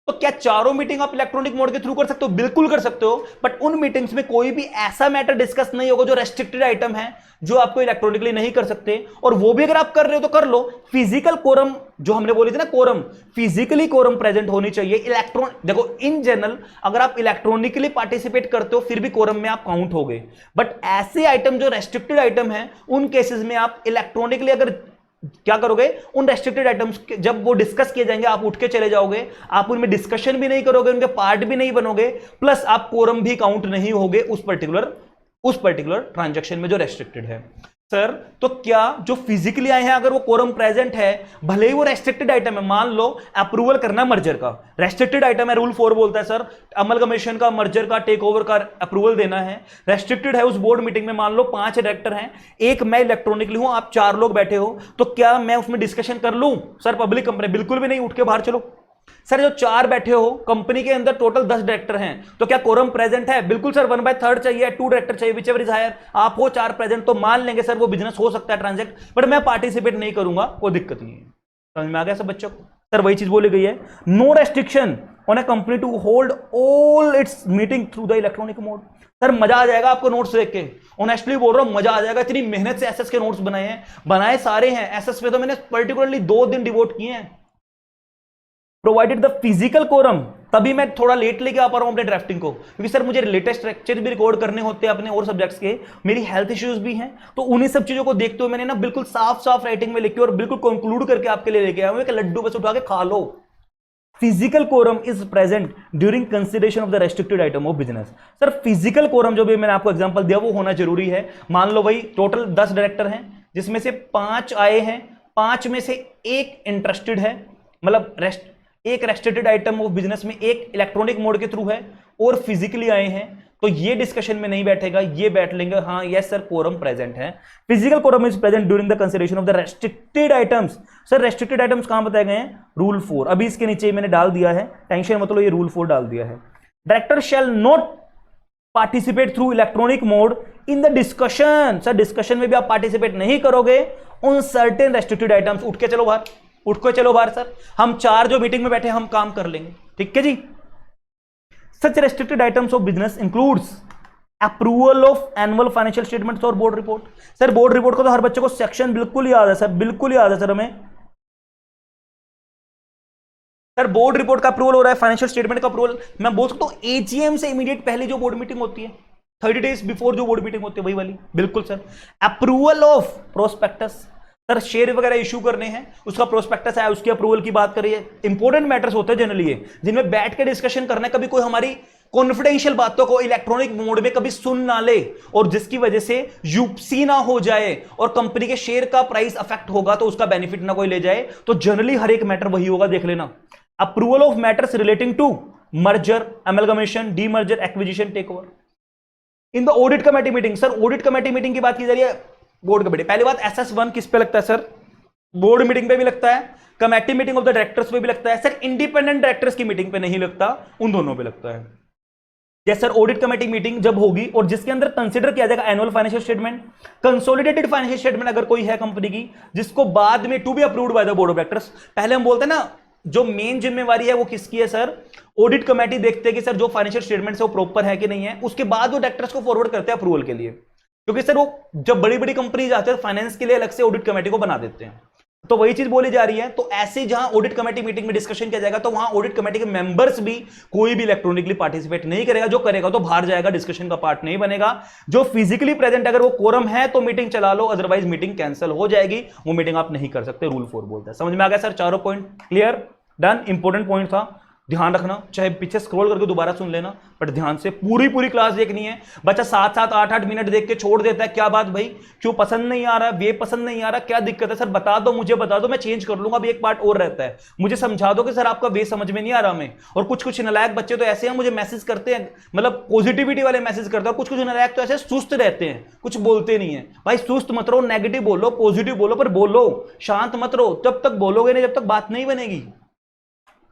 तो क्या चारों मीटिंग आप इलेक्ट्रॉनिक मोड के थ्रू कर सकते हो? बिल्कुल कर सकते हो, बट उन मीटिंग्स में कोई भी ऐसा मैटर डिस्कस नहीं होगा जो रेस्ट्रिक्टेड आइटम है, जो आपको इलेक्ट्रॉनिकली नहीं कर सकते, और वो भी अगर आप कर रहे हो तो कर लो। फिजिकल कोरम जो हमने बोली थी ना, कोरम, फिजिकली कोरम प्रेजेंट होनी चाहिए। इलेक्ट्रॉन देखो इन जनरल अगर आप इलेक्ट्रॉनिकली पार्टिसिपेट करते हो फिर भी कोरम में आप काउंट हो गए, बट ऐसे आइटम जो रेस्ट्रिक्टेड आइटम है उन केसेस में आप इलेक्ट्रॉनिकली अगर क्या करोगे, उन रेस्ट्रिक्टेड आइटम्स जब वो डिस्कस किए जाएंगे आप उठ के चले जाओगे, आप उनमें डिस्कशन भी नहीं करोगे, उनके पार्ट भी नहीं बनोगे, प्लस आप कोरम भी काउंट नहीं होगे उस पर्टिकुलर ट्रांजैक्शन में जो रेस्ट्रिक्टेड है। सर तो क्या जो फिजिकली आए हैं अगर वो कोरम प्रेजेंट है, भले ही वो रेस्ट्रिक्टेड आइटम है, मान लो अप्रूवल करना मर्जर का, रेस्ट्रिक्टेड आइटम है, रूल 4 बोलता है सर अमलगमेशन का, मर्जर का, टेक ओवर का अप्रूवल देना है, रेस्ट्रिक्टेड है उस बोर्ड मीटिंग में, मान लो 5 डायरेक्टर हैं, एक मैं इलेक्ट्रॉनिकली हूं, आप 4 लोग बैठे हो, तो क्या मैं उसमें डिस्कशन कर लूं? सर पब्लिक कंपनी बिल्कुल भी नहीं, उठ के बाहर चलो। सर जो 4 बैठे हो, कंपनी के अंदर टोटल 10 डायरेक्टर हैं, तो क्या कोरम प्रेजेंट है? बिल्कुल सर, 1/3 चाहिए, 2 डायरेक्टर चाहिए, विच एवर इज हायर, आप हो 4 प्रेजेंट तो मान लेंगे सर वो बिजनेस हो सकता है ट्रांजैक्ट, बट मैं पार्टिसिपेट नहीं करूंगा, कोई दिक्कत नहीं है। समझ में आ गया सब बच्चों को? सर वही चीज बोली गई है, no restriction on a company to hold all its meeting through the electronic mode. Sir मजा आ जाएगा आपको नोट्स देख के, ऑनेस्टली बोल रहा हूं, मजा आ जाएगा, इतनी मेहनत से एसएस के नोट्स बनाए हैं, बनाए सारे हैं, एसएस पे तो मैंने पर्टिकुलरली 2 दिन डिवोट किए हैं। प्रोवाइडेड द फिजिकल कोरम, तभी मैं थोड़ा लेट लेके आ पा रहा हूं अपने ड्राफ्टिंग को, क्योंकि सर मुझे लेटेस्ट लेक्चर भी रिकॉर्ड करने होते हैं अपने और सब्जेक्ट्स के, मेरी हेल्थ इश्यूज भी हैं, तो उन्हीं सब चीजों को देखते हुए मैंने ना बिल्कुल साफ साफ राइटिंग में लिखी और बिल्कुल कंक्लूड करके आपके लिए लेके आया हूं कि लड्डू बस उठा के खा लो। Physical quorum is present during consideration of the restricted item of business. Sir physical quorum जो भी मैंने आपको एग्जांपल दिया वो होना जरूरी है। मान लो भाई टोटल 10 डायरेक्टर हैं, जिसमें से 5 आए हैं, 5 में से एक इंटरेस्टेड है, मतलब एक रेस्ट्रिक्टेड आइटम ऑफ बिजनेस में एक इलेक्ट्रॉनिक मोड के थ्रू है और फिजिकली आए हैं, तो ये डिस्कशन में नहीं बैठेगा, ये बैठ लेंगे, हाँ यस सर कोरम प्रेजेंट है। Physical quorum is present during the consideration of the restricted items. Sir restricted items कहां बताए गए हैं? रूल 4, अभी इसके नीचे मैंने डाल दिया है, टेंशन मतलब ये रूल 4 डाल दिया है। Director shall not participate through electronic mode in the discussion. Sir discussion में भी आप पार्टिसिपेट नहीं करोगे उन सर्टेन रेस्ट्रिक्टेड आइटम्स, उठ के चलो बाहर, उठ के चलो बाहर सर, हम 4 जो मीटिंग में बैठे हम काम कर लेंगे, ठीक है जी। Such restricted items of business includes approval of annual financial statements और board report. Sir board report को तो हर बच्चे को सेक्शन बिल्कुल याद है सर, बिल्कुल याद है सर हमें। सर बोर्ड रिपोर्ट का अप्रूवल हो रहा है, फाइनेंशियल स्टेटमेंट का अप्रूवल मैं बोल सकता हूं एजीएम से इमीडिएट पहले जो बोर्ड मीटिंग होती है, 30 डेज बिफोर जो बोर्ड मीटिंग होती है वही वाली, बिल्कुल sir. Approval of prospectus, sir share वगैरह इशू करने हैं, उसका प्रोस्पेक्टस है, उसकी अप्रूवल की बात करिए। इंपॉर्टेंट मैटर्स होते हैं जनरली ये, जिनमें बैठ के डिस्कशन करना है, कभी कोई हमारी कॉन्फिडेंशियल बातों को इलेक्ट्रॉनिक मोड में कभी सुन ना ले, और जिसकी वजह से यूपसी ना हो जाए और कंपनी के शेयर का प्राइस अफेक्ट होगा तो उसका बेनिफिट ना कोई ले जाए। तो जनरली हर एक मैटर वही होगा, देख लेना। Approval of matters relating to merger, amalgamation, demerger, acquisition, take over. In the audit committee meeting, sir audit committee meeting की बात की जा रही है, बोर्ड कमेटी। पहली बात SS1 किस पे लगता है सर? बोर्ड मीटिंग पे भी लगता है, committee meeting of the directors पे भी लगता है सर, इंडिपेंडेंट डायरेक्टर्स की मीटिंग पे नहीं लगता, उन दोनों पे लगता है। जैसे सर ऑडिट कमेटी मीटिंग जब होगी और जिसके अंदर कंसीडर किया जाएगा annual financial statement, consolidated financial statement अगर कोई है कंपनी की, जिसको बाद में to be approved by the board of directors. पहले हम बोलते हैं ना जो मेन जिम्मेवारी है वो किसकी है सर? ऑडिट कमेटी देखते हैं कि सर जो फाइनेंशियल स्टेटमेंट है वो प्रॉपर है कि नहीं है, उसके बाद वो डायरेक्टर्स को फॉरवर्ड करते हैं अप्रूवल के लिए। क्योंकि सर वो जब बड़ी बड़ी कंपनी जाते हैं फाइनेंस के लिए अलग से ऑडिट कमेटी को बना देते हैं, तो वही चीज बोली जा रही है। तो ऐसे जहां ऑडिट कमेटी मीटिंग में डिस्कशन किया जाएगा तो वहां ऑडिट कमेटी के मेंबर्स भी कोई भी इलेक्ट्रॉनिकली पार्टिसिपेट नहीं करेगा, जो करेगा तो बाहर जाएगा, डिस्कशन का पार्ट नहीं बनेगा। जो फिजिकली प्रेजेंट, अगर वो कोरम है तो मीटिंग चला लो, अदरवाइज मीटिंग कैंसिल हो जाएगी, वो मीटिंग आप नहीं कर सकते, रूल 4 बोलता है। समझ में आ गया सर? चारों point clear, done. Important point था, ध्यान रखना, चाहे पीछे स्क्रॉल करके दोबारा सुन लेना, बट ध्यान से पूरी क्लास देखनी है। बच्चा 7-7, 8-8 मिनट देख के छोड़ देता है, क्या बात भाई, क्यों पसंद नहीं आ रहा, वे पसंद नहीं आ रहा, क्या दिक्कत है? सर बता दो, मुझे बता दो, मैं चेंज कर लूंगा। अभी एक पार्ट और रहता है, मुझे समझा दो कि सर आपका वे समझ में नहीं आ रहा हमें। और कुछ नलायक बच्चे तो ऐसे हैं, मुझे मैसेज करते हैं, मतलब पॉजिटिविटी वाले मैसेज करते हैं, और कुछ नलायक तो ऐसे सुस्त रहते हैं, कुछ बोलते नहीं है। भाई सुस्त मत रहो, नेगेटिव बोलो, पॉजिटिव बोलो, पर बोलो, शांत मत रहो। तब तक बोलोगे नहीं जब तक बात नहीं बनेगी।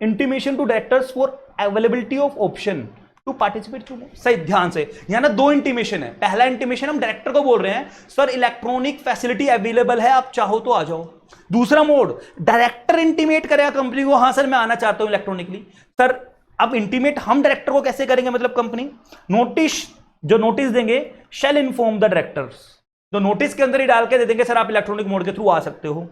Intimation to directors for availability of option to participate to. सही ध्यान से, यहां ना 2 इंटीमेशन है। पहला इंटीमेशन हम डायरेक्टर को बोल रहे हैं, सर इलेक्ट्रॉनिक फैसिलिटी अवेलेबल है, आप चाहो तो आ जाओ। दूसरा मोड, डायरेक्टर इंटीमेट करेगा कंपनी को, हां सर मैं आना चाहता हूं इलेक्ट्रॉनिकली। सर अब इंटीमेट हम डायरेक्टर को कैसे करेंगे? मतलब कंपनी जो नोटिस देंगे, शैल इन्फॉर्म द डायरेक्टर्स, तो नोटिस के अंदर ही डाल के दे देंगे, सर आप इलेक्ट्रॉनिक मोड के थ्रू आ सकते हो।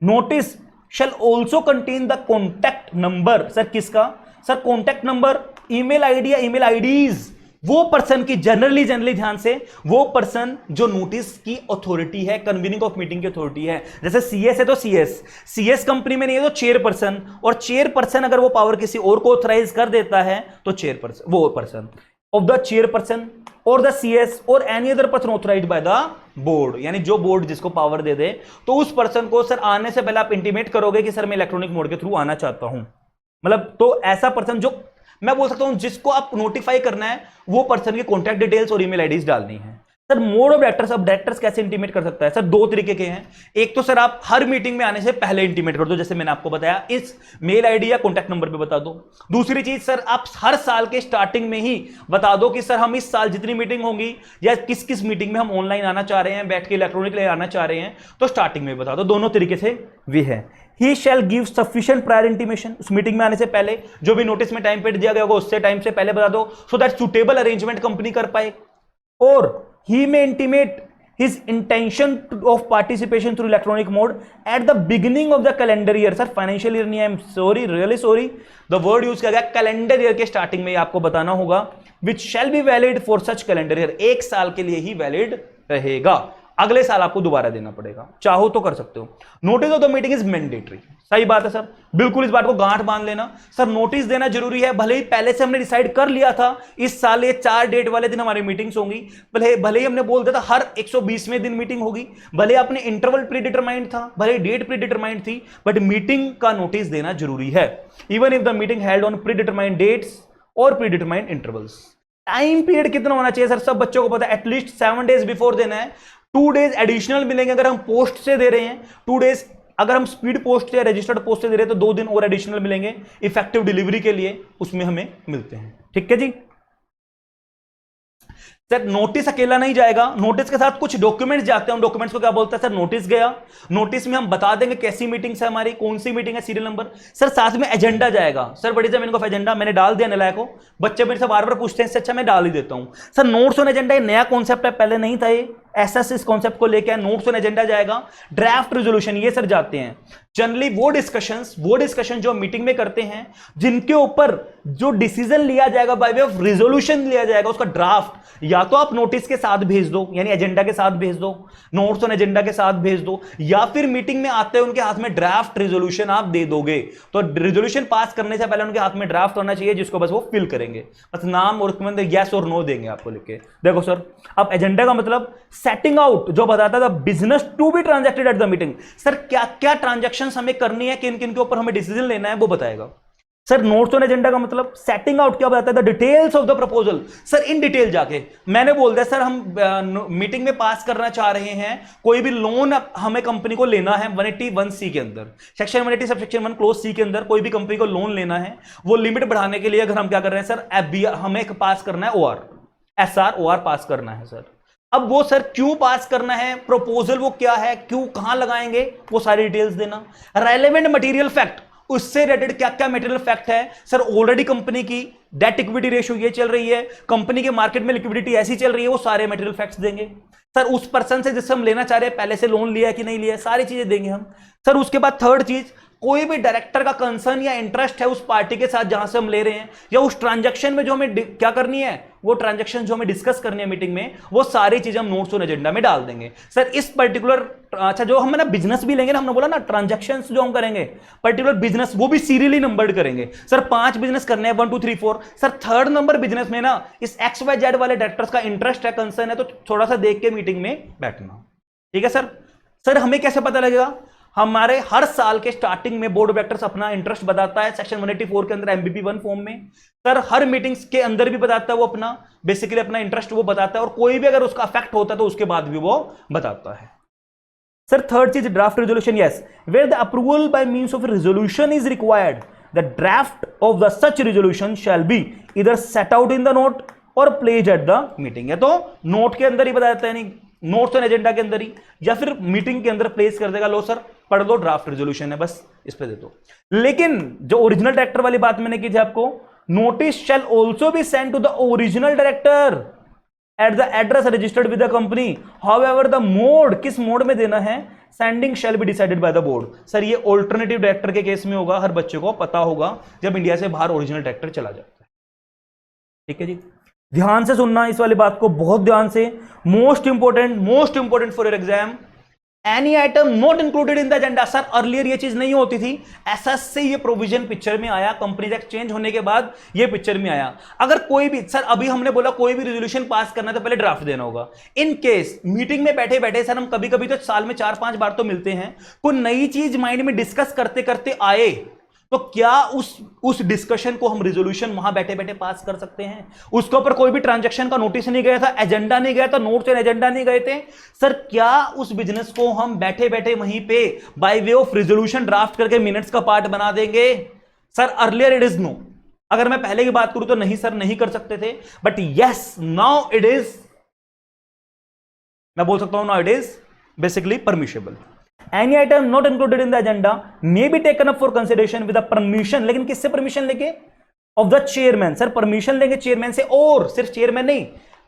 नोटिस shall also contain the contact number, sir किसका? Sir contact number, email ID या ईमेल आईडीज वो पर्सन की, जनरली ध्यान से, वो पर्सन जो नोटिस की अथॉरिटी है, कन्वीनिंग ऑफ मीटिंग की अथॉरिटी है। जैसे सीएस है तो सीएस कंपनी में नहीं है तो चेयरपर्सन, और चेयरपर्सन अगर वो पावर किसी और को ऑथराइज कर देता है तो चेयरपर्सन, वो पर्सन ऑफ द चेयरपर्सन और द सीएस और any other person authorised by the board, यानी जो बोर्ड जिसको पावर दे दे, तो उस पर्सन को सर आने से पहले आप इंटीमेट करोगे कि सर मैं इलेक्ट्रॉनिक मोड के थ्रू आना चाहता हूं। मतलब तो ऐसा पर्सन, जो मैं बोल सकता हूं जिसको आप नोटिफाई करना है, वो पर्सन की कॉन्टैक्ट डिटेल्स और ईमेल आईडीज डालनी है। सर मोड ऑफ डायरेक्टर्स, अब डायरेक्टर्स कैसे इंटीमेट कर सकता है? सर 2 तरीके के हैं। एक तो सर आप हर मीटिंग में आने से पहले इंटीमेट कर दो, जैसे मैंने आपको बताया, इस मेल आईडी या कॉन्टैक्ट नंबर पे बता दो। दूसरी चीज सर आप हर साल के स्टार्टिंग में ही बता दो कि सर हम इस साल जितनी मीटिंग होंगी या किस किस मीटिंग में हम ऑनलाइन आना चाह रहे हैं, बैठ के इलेक्ट्रॉनिक ले आना चाह रहे हैं, तो स्टार्टिंग में बता दो। दोनों तरीके से भी है। He shall give sufficient prior intimation, उस मीटिंग में आने से पहले, जो भी नोटिस में टाइम पीरियड दिया गया होगा उससे टाइम से पहले बता दो, so that suitable arrangement company कर पाए। और he may intimate his intention of participation through electronic mode at the beginning of the calendar year। Sir financial year नहीं, I am sorry, really sorry, the word use किया गया, कैलेंडर ईयर के स्टार्टिंग में आपको बताना होगा, which shall be valid for such calendar year, 1 साल के लिए ही वैलिड रहेगा, अगले साल आपको दोबारा देना पड़ेगा, चाहो तो कर सकते हो। Notice of the meeting is mandatory, सही बात है सर, बिल्कुल इस बात को गांठ बांध लेना। सर नोटिस देना जरूरी है, भले ही पहले से हमने डिसाइड कर लिया था इस साल ये 4 डेट वाले दिन हमारी मीटिंग्स होंगी, भले ही हमने बोल दिया था हर 120वें दिन मीटिंग होगी, भले अपने इंटरवल प्री डिटरमाइंड था, भले डेट प्री डिटरमाइंड थी, बट मीटिंग का नोटिस देना जरूरी है, even if the meeting held on predetermined dates और predetermined intervals. Time period कितना होना चाहिए सर? सब बच्चों को पता है, एटलीस्ट 7 डेज बिफोर देना है। 2 डेज एडिशनल मिलेंगे अगर हम पोस्ट से दे रहे हैं, 2 डेज अगर हम स्पीड पोस्ट या रजिस्टर्ड पोस्ट से दे रहे हैं तो 2 दिन और एडिशनल मिलेंगे इफेक्टिव डिलीवरी के लिए, उसमें हमें मिलते हैं। ठीक है जी सर। नोटिस अकेला नहीं जाएगा, नोटिस के साथ कुछ डॉक्यूमेंट्स जाते हैं, उन डॉक्यूमेंट्स को क्या बोलते हैं सर? नोटिस गया, नोटिस में हम बता देंगे कैसी मीटिंग्स है हमारी, कौन सी मीटिंग है, सीरियल नंबर। सर साथ में एजेंडा जाएगा। Sir what is the meaning of agenda? मैंने डाल दिया नलायक को, बच्चे मेरे से बार बार पूछते हैं, इससे अच्छा मैं डाल ही देता हूं। सर नोट्स ऑन एजेंडा नया कॉन्सेप्ट है, पहले नहीं था ये, ऐसा इस कॉन्सेप्ट को लेके नोट्स ऑन एजेंडा जाएगा, ड्राफ्ट रेजोल्यूशन ये सर जाते हैं। जनरली वो डिस्कशन जो मीटिंग में करते हैं जिनके ऊपर जो डिसीजन लिया जाएगा बाय वे ऑफ रेजोल्यूशन लिया जाएगा, उसका ड्राफ्ट या तो आप नोटिस के साथ भेज दो, यानी एजेंडा के साथ भेज दो, नोट्स ऑन एजेंडा के साथ भेज दो, या फिर मीटिंग में आते हैं उनके हाथ में ड्राफ्ट रेजोल्यूशन आप दे दोगे। तो रेजोल्यूशन पास करने से पहले उनके हाथ में ड्राफ्ट होना चाहिए जिसको बस वो फिल करेंगे, बस नाम और यस और नो देंगे आपको लिख के। देखो सर, अब एजेंडा का मतलब सेटिंग आउट जो बताता था business to be transacted at the meeting. Sir क्या क्या ट्रांजैक्शन हमें करनी है, किन किन के ऊपर हमें डिसीजन लेना है वो बताएगा। सर नोट्स ऑन एजेंडा का मतलब सेटिंग आउट क्या बताता है, the details of the proposal. Sir in detail जाके मैंने बोल दिया सर हम मीटिंग में पास करना चाह रहे हैं कोई भी लोन हमें कंपनी को लेना है 181C के अंदर, सेक्शन 180 सबसेक्शन 1 क्लोज सी के अंदर कोई भी कंपनी को लोन लेना है, वो लिमिट बढ़ाने के लिए अगर हम क्या कर रहे हैं सर, हमें पास करना है OR, SR OR पास करना है सर। अब वो सर क्यों पास करना है, प्रोपोजल वो क्या है, क्यों कहां लगाएंगे, वो सारी डिटेल्स देना। रेलेवेंट मटेरियल फैक्ट, उससे रिलेटेड क्या क्या मटेरियल फैक्ट है सर, ऑलरेडी कंपनी की डेट इक्विटी रेशियो ये चल रही है, कंपनी के मार्केट में लिक्विडिटी ऐसी चल रही है, वो सारे मटेरियल फैक्ट्स देंगे। सर उस पर्सन से जिससे हम लेना चाह रहे हैं पहले से लोन लिया है कि नहीं लिया है, सारी चीजें देंगे हम। सर उसके बाद थर्ड चीज, कोई भी डायरेक्टर का कंसर्न या इंटरेस्ट है उस पार्टी के साथ जहां से हम ले रहे हैं, या उस ट्रांजैक्शन में जो हमें क्या करनी है, वो ट्रांजैक्शन जो हमें डिस्कस करनी है मीटिंग में, वो सारी चीजें हम नोट्स ऑन एजेंडा में डाल देंगे। सर इस पर्टिकुलर अच्छा जो हम ना बिजनेस भी लेंगे ना, हमने बोला ना ट्रांजैक्शंस जो हम करेंगे पर्टिकुलर बिजनेस, वो भी सीरियली नंबर्ड करेंगे। सर 5 बिजनेस करने हैं 1 2 3 4। सर थर्ड नंबर बिजनेस में ना इस XYZ वाले डायरेक्टर्स का इंटरेस्ट है, कंसर्न है, तो थोड़ा सा देख के मीटिंग में बैठना, ठीक है सर। सर हमें कैसे पता लगेगा, हमारे हर साल के स्टार्टिंग में बोर्ड ऑफ डायरेक्टर्स अपना इंटरेस्ट बताता है सेक्शन 184 के अंदर MBP 1 फॉर्म में। सर हर मीटिंग्स के अंदर भी बताता है वो अपना बेसिकली अपना इंटरेस्ट वो बताता है, और कोई भी अगर उसका अफेक्ट होता है तो उसके बाद भी वो बताता है। सर थर्ड चीज draft resolution, yes, where the approval by means of resolution is required, the draft of the such resolution shall be either set out in the note or placed at the meeting. या तो नोट के अंदर ही बताता है, नहीं नोट्स ऑन एजेंडा के अंदर ही, या फिर मीटिंग के अंदर प्लेस कर देगा, लो सर पढ़ लो ड्राफ्ट रेजोल्यूशन है, बस इस पे दे दो। लेकिन जो ओरिजिनल डायरेक्टर वाली बात मैंने की थी आपको, notice shall also be sent to the original director at the address registered with the company, however the mode, किस मोड में देना है, sending shall be decided by the board. Sir ये ऑल्टरनेटिव डायरेक्टर के केस में होगा, हर बच्चे को पता होगा जब इंडिया से बाहर ओरिजिनल डायरेक्टर चला जाता है, ठीक है जी। ध्यान से सुनना इस वाली बात को, बहुत ध्यान से, most important for your exam, any item not included in the agenda. Sir earlier ये चीज नहीं होती थी, ऐसा से ये प्रोविजन पिक्चर में आया, कंपनीज एक्सचेंज होने के बाद ये पिक्चर में आया। अगर कोई भी सर अभी हमने बोला कोई भी रेजोल्यूशन पास करना है तो पहले ड्राफ्ट देना होगा। इन केस मीटिंग में बैठे बैठे सर हम कभी कभी तो साल में 4-5 बार तो मिलते हैं, कोई नई चीज माइंड में डिस्कस करते करते आए तो क्या उस डिस्कशन को हम रेजोल्यूशन वहां बैठे बैठे पास कर सकते हैं? उसके ऊपर कोई भी ट्रांजैक्शन का नोटिस नहीं गया था, एजेंडा नहीं गया था, नोट्स एंड एजेंडा नहीं गए थे, सर क्या उस बिजनेस को हम बैठे बैठे वहीं पे by way of resolution draft करके मिनट्स का पार्ट बना देंगे? Sir earlier it is no. अगर मैं पहले की बात करूं तो नहीं सर, नहीं कर सकते थे, but yes now it is, मैं बोल सकता हूं now it is basically permissible. Any item not included in the agenda may be taken up for consideration with the permission, लेकिन किससे परमिशन लेके? Of the chairman। Sir permission लेंगे चेयरमैन से, और सिर्फ चेयरमैन नहीं,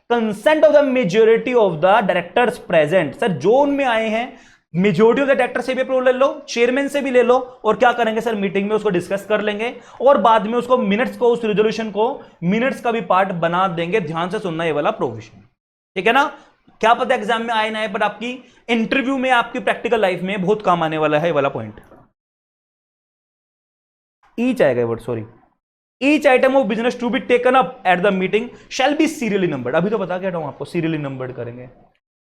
consent of the majority of the directors present. Sir जो उनमें आए हैं मेजोरिटी ऑफ द डायरेक्टर से भी अप्रूवल ले लो, चेयरमैन से भी ले लो, और क्या करेंगे सर मीटिंग में उसको डिस्कस कर लेंगे, और बाद में उसको मिनट्स को, उस रेजोल्यूशन को मिनट्स का भी पार्ट बना देंगे। ध्यान से सुनना ये वाला प्रोविजन, ठीक है ना। क्या पता एग्जाम में आए ना आए, बट आपकी इंटरव्यू में, आपकी प्रैक्टिकल लाइफ में बहुत काम आने वाला है ये वाला पॉइंट। ईच आएगा word, sorry, each item of business to be taken up at the meeting shall be serially numbered. अभी तो बता के हटाऊं आपको, सीरियली नंबर्ड करेंगे।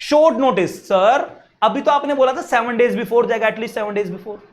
शॉर्ट नोटिस, सर अभी तो आपने बोला था 7 days बिफोर जाएगा, at least 7 days before.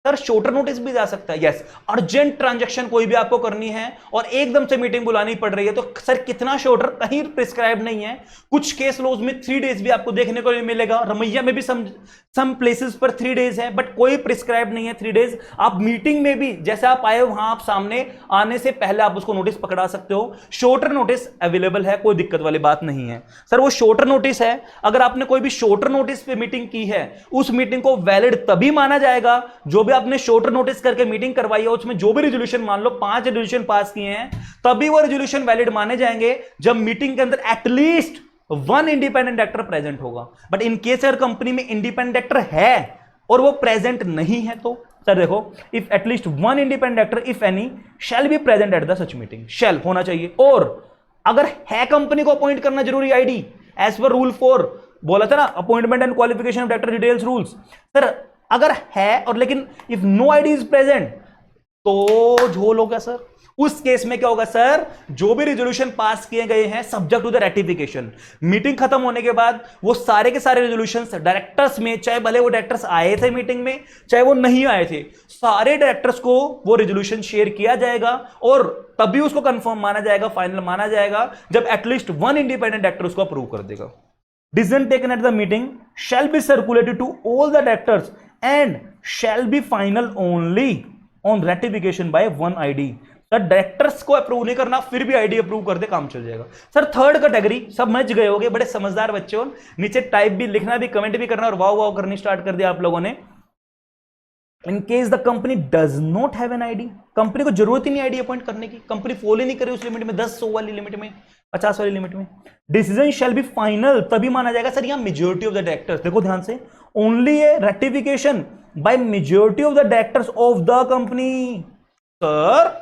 Sir shorter notice भी जा सकता है, यस। अर्जेंट ट्रांजैक्शन कोई भी आपको करनी है और एकदम से मीटिंग बुलानी पड़ रही है, तो सर कितना शॉर्टर, कहीं प्रिस्क्राइब नहीं है। कुछ केस लॉज में 3 days भी आपको देखने को मिलेगा, रमैया में भी सम प्लेसेस पर 3 days है, बट कोई प्रिस्क्राइब नहीं है 3 days। आप मीटिंग में भी जैसे आप आए वहां आप सामने आने से पहले आप उसको नोटिस पकड़ा सकते हो। शॉर्टर नोटिस अवेलेबल है, कोई दिक्कत वाली बात नहीं है। सर वो शॉर्टर नोटिस है, अगर आपने कोई भी शॉर्टर नोटिस पे मीटिंग की है, उस मीटिंग को वैलिड तभी माना जाएगा, जो भी आपने शॉर्टर नोटिस करके मीटिंग करवाई है उसमें जो भी रेजोल्यूशन, मान लो 5 रेजोल्यूशन पास किए हैं, तभी वो रेजोल्यूशन वैलिड माने जाएंगे जब मीटिंग के अंदर at least one independent director present होगा। बट इन केस अगर कंपनी में इंडिपेंडेंट डायरेक्टर है और वो प्रेजेंट नहीं है तो सर देखो, if at least one independent director if any shall be present at the such meeting, shall होना चाहिए। और अगर है कंपनी को अपॉइंट करना जरूरी आईडी एज पर रूल 4 बोला था ना, appointment and qualification of director details rules. Sir अगर है और लेकिन if no ID is present तो झोल हो गया सर। उस केस में क्या होगा सर, जो भी रेजोल्यूशन पास किए गए हैं subject to the ratification, meeting खत्म होने के बाद वो सारे के सारे रेजोल्यूशंस डायरेक्टर्स में, चाहे भले वो डायरेक्टर्स आए थे मीटिंग में चाहे वो नहीं आए थे, सारे डायरेक्टर्स को वो रेजोल्यूशन शेयर किया जाएगा और तभी उसको कंफर्म माना जाएगा, फाइनल माना जाएगा जब एटलीस्ट वन इंडिपेंडेंट डायरेक्टर उसको अप्रूव कर देगा। Decision taken at the meeting shall be circulated to all the directors and shall be final only on ratification by one ID. Sir directors को अप्रूव नहीं करना, फिर भी आईडी अप्रूव कर दे, काम चल जाएगा। सर थर्ड कैटेगरी सब समझ गए होगे, बड़े समझदार बच्चे हो, नीचे टाइप भी लिखना भी कमेंट भी करना और वाव वाव करनी स्टार्ट कर दिया आप लोगों ने। इन case the company does not have an ID, company को जरूरत ही नहीं आईडी अपॉइंट करने की, कंपनी फॉलो ही नहीं करे उस लिमिट में, 10 100 वाली लिमिट में, 50 वाली लिमिट में, डिसीजन शैल बी फाइनल तभी माना जाएगा। सर यहां मेजॉरिटी ऑफ द डायरेक्टर्स देखो ध्यान से, only A ratification by majority of the directors of the company. Sir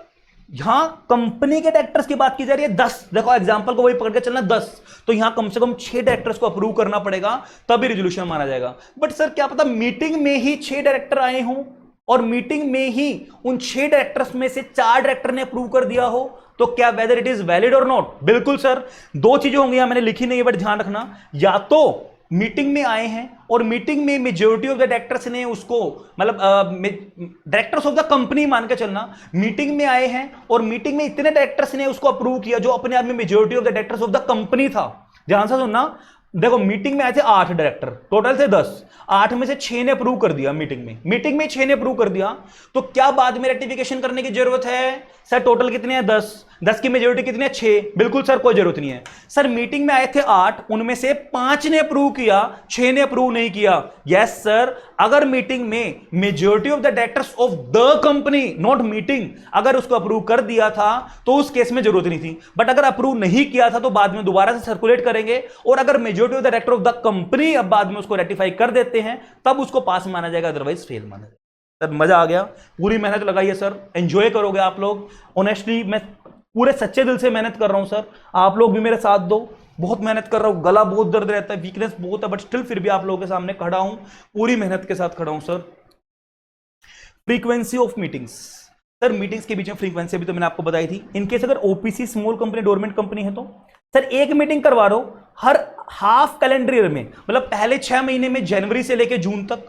यहां कंपनी के डायरेक्टर्स की बात की जा रही है 10, देखो एग्जांपल को वही पकड़ के चलना 10, तो यहां कम से कम 6 डायरेक्टर्स को अप्रूव करना पड़ेगा तभी रेजोल्यूशन माना जाएगा। बट सर क्या पता मीटिंग में ही 6 डायरेक्टर आए हों और मीटिंग में ही उन 6 डायरेक्टर्स में से 4 डायरेक्टर ने अप्रूव कर दिया हो, तो क्या वेदर इट इज वैलिड और नॉट? बिल्कुल सर, दो चीजें होंगी, यहां मैंने लिखी नहीं है बट ध्यान रखना, या तो मीटिंग में आए हैं और मीटिंग में मेजॉरिटी ऑफ द डायरेक्टर्स ने उसको मतलब डायरेक्टर्स ऑफ द कंपनी मान के चलना, मीटिंग में आए हैं और मीटिंग में इतने डायरेक्टर्स ने उसको अप्रूव किया जो अपने आप में majority of the directors of the company था। ध्यान से सुनना, देखो मीटिंग में आए थे 8 डायरेक्टर, टोटल थे 10, 8 में से 6 ने अप्रूव कर दिया, मीटिंग में 6 ने अप्रूव कर दिया, तो क्या बाद में रेटिफिकेशन करने की जरूरत है? सर टोटल कितने हैं? 10 की मेजॉरिटी कितनी है? 6। बिल्कुल सर कोई जरूरत नहीं है। सर मीटिंग में आए थे 8, उनमें से 5 ने अप्रूव किया, 6 ने अप्रूव नहीं किया। यस सर, अगर मीटिंग में majority of the directors of the company not meeting अगर उसको अप्रूव कर दिया था तो उस केस में जरूरत नहीं थी, बट अगर अप्रूव नहीं किया था तो बाद में दोबारा से सर्कुलेट करेंगे और अगर majority of the director of the company अब बाद में उसको रेटिफाई कर देते हैं तब उसको पास माना जाएगा, अदरवाइज फेल माना जाएगा। सर मजा आ गया, पूरी मेहनत लगाइए सर, एंजॉय करोगे आप लोग। ऑनेस्टली मैं पूरे सच्चे दिल से मेहनत कर रहा हूं सर, आप लोग भी मेरे साथ दो, बहुत मेहनत कर रहा हूं, गला बहुत दर्द रहता है, वीकनेस बहुत है, बट स्टिल फिर भी आप लोगों के सामने खड़ा हूं, पूरी मेहनत के साथ खड़ा हूं sir. Frequency of meetings, sir meetings के बीच में फ्रीक्वेंसी भी तो मैंने आपको बताई थी। इनकेस अगर OPC small company dormant company है तो सर एक मीटिंग करवा दो हर हाफ कैलेंडर ईयर में, मतलब पहले 6 महीने में जनवरी से लेकर जून तक,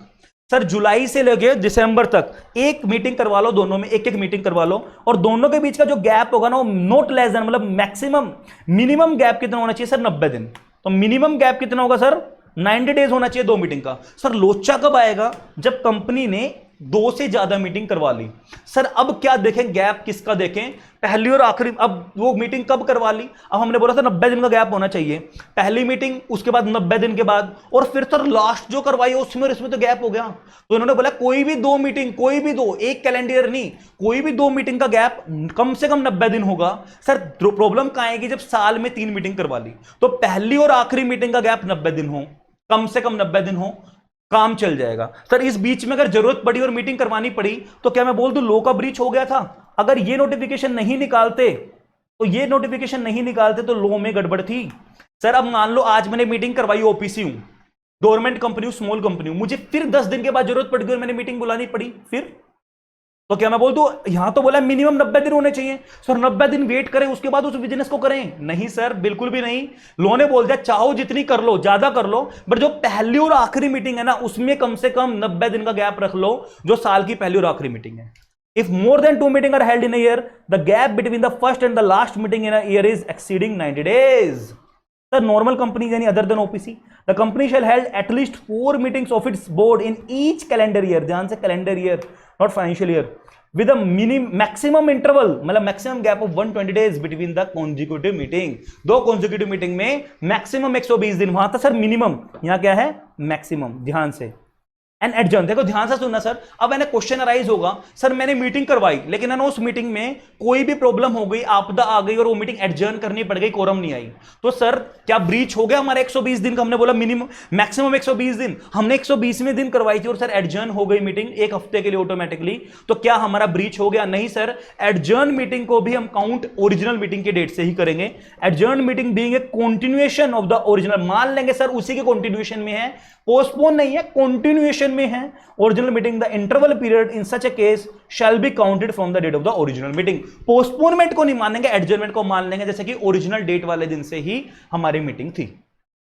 सर जुलाई से लेके दिसंबर तक एक मीटिंग करवा लो, दोनों में एक एक मीटिंग करवा लो और दोनों के बीच का जो गैप होगा ना वो नॉट लेस देन, मतलब मैक्सिमम मिनिमम गैप कितना होना चाहिए सर? 90 दिन। तो मिनिमम गैप कितना होगा सर? 90 डेज होना चाहिए 2 मीटिंग का। सर लोचा कब आएगा? जब कंपनी ने 2 से ज्यादा मीटिंग करवा ली। सर अब क्या देखें, गैप किसका देखें? पहली और आखिरी, अब वो मीटिंग कब करवा ली? अब हमने बोला था 90 दिन का गैप होना चाहिए, पहली मीटिंग उसके बाद 90 दिन के बाद और फिर सर लास्ट जो करवाई उसमें और इसमें तो गैप हो गया। तो इन्होंने बोला कोई भी 2 मीटिंग, कोई भी 2, एक कैलेंडर नहीं, कोई भी 2 मीटिंग का गैप कम से कम 90 दिन होगा। सर प्रॉब्लम कहां आएगी? जब साल में 3 मीटिंग करवा ली तो पहली और आखिरी मीटिंग का गैप 90 दिन हो, कम से कम 90 दिन हो, काम चल जाएगा। सर इस बीच में अगर जरूरत पड़ी और मीटिंग करवानी पड़ी तो क्या मैं बोल दूं लॉ का ब्रीच हो गया था? अगर ये नोटिफिकेशन नहीं निकालते तो लॉ में गड़बड़ थी। सर अब मान लो आज मैंने मीटिंग करवाई, ओपीसी हूं, गवर्नमेंट कंपनी हूं, स्मॉल कंपनी हूं, मुझे फिर 10 दिन के बाद जरूरत पड़ गई और मैंने मीटिंग बुलानी पड़ी, फिर तो क्या मैं बोल दूं? यहां तो बोला मिनिमम 90 दिन होने चाहिए। सर 90 दिन वेट करें उसके बाद उस बिजनेस को करें? नहीं सर, बिल्कुल भी नहीं। लॉ ने बोल दिया चाहो जितनी कर लो, ज्यादा कर लो, बट जो पहली और आखिरी मीटिंग है ना उसमें कम से कम 90 दिन का गैप रख लो, जो साल की पहली और आखिरी मीटिंग है। If more than 2 meetings are held in a year, the gap between the first and the last meeting in a year is exceeding 90 days. The normal companies, any other than OPC, the company shall held at least 4 meetings of its board in each calendar year. ध्यान से calendar year, not financial year. With a maximum interval, मतलब maximum gap of 120 days between the consecutive meeting. 2 consecutive meeting में maximum 120 दिन, वहां था सर minimum, यहाँ क्या है maximum, ध्यान से। And adjourn. देखो ध्यान से सुनना सर, अब मैंने क्वेश्चन अराइज होगा, सर मैंने मीटिंग करवाई लेकिन है ना उस मीटिंग में कोई भी प्रॉब्लम हो गई, आपदा आ गई और वो मीटिंग एडजर्न करनी पड़ गई, कोरम नहीं आई, तो सर क्या ब्रीच हो गया हमारे 120 दिन का? हमने बोला मिनिमम मैक्सिमम 120 दिन, हमने 120वें दिन करवाई थी और सर एडजर्न हो गई मीटिंग एक हफ्ते के लिए ऑटोमेटिकली, तो क्या हमारा ब्रीच हो गया? नहीं सर, एडजर्न मीटिंग को भी हम काउंट ओरिजिनल मीटिंग के डेट से ही करेंगे। Adjourn meeting being a continuation of the original, मान लेंगे सर उसी के कंटिन्यूएशन में है, पोस्टपोन नहीं है, कंटिन्यूएशन में है original meeting, the interval period in such a case shall be counted from the date of the original meeting. Postponement को नहीं मानेंगे, एडजर्नमेंट को मान लेंगे, जैसे कि ओरिजिनल डेट वाले दिन से ही हमारी मीटिंग थी,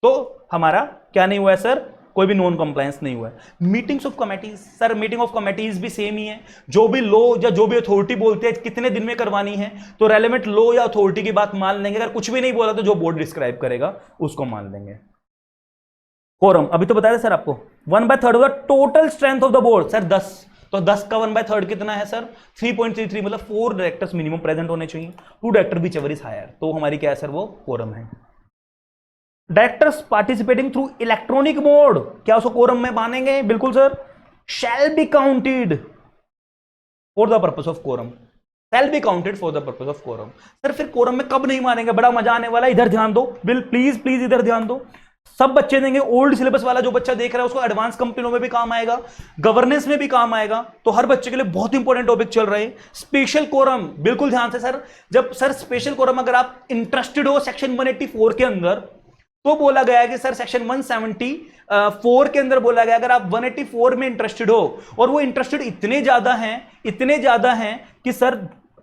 तो हमारा क्या नहीं हुआ है सर? कोई भी नॉन कंप्लायंस नहीं हुआ है। Meetings of committees, sir meeting of committees भी सेम ही है, जो भी लॉ या जो भी अथॉरिटी बोलते हैं कितने दिन में करवानी है, तो रेलेवेंट लॉ या अथॉरिटी की बात मान लेंगे, अगर कुछ भी नहीं बोला तो जो बोर्ड डिस्क्राइब करेगा उसको मान लेंगे। कोरम अभी तो बताया सर आपको, 1/3 of the total strength of the board, sir 10, तो 10 का 1/3 कितना है सर? 3.33, मतलब 4 डायरेक्टर्स मिनिमम प्रेजेंट होने चाहिए, 2 डायरेक्टर भी चेवर इज हायर, तो हमारी क्या है सर? वो कोरम है। Directors participating through electronic mode, क्या उसको कोरम में मानेंगे? बिल्कुल sir. Shall be counted for the purpose of quorum, shall be counted for the purpose of quorum. Sir फिर कोरम में कब नहीं मानेंगे? बड़ा मजा आने वाला है, इधर ध्यान दो, बिल प्लीज प्लीज इधर ध्यान दो, सब बच्चे देंगे, ओल्ड सिलेबस वाला जो बच्चा देख रहा है उसको एडवांस कंपनियों में भी काम आएगा, गवर्नेंस में भी काम आएगा, तो हर बच्चे के लिए बहुत इंपॉर्टेंट टॉपिक चल रहे हैं। स्पेशल कोरम, बिल्कुल ध्यान से सर, जब सर स्पेशल कोरम अगर आप इंटरेस्टेड हो सेक्शन 184 के अंदर, तो बोला गया है कि सर सेक्शन 174 के अंदर बोला गया अगर आप 184 में इंटरेस्टेड हो और वो इंटरेस्टेड इतने ज्यादा हैं कि सर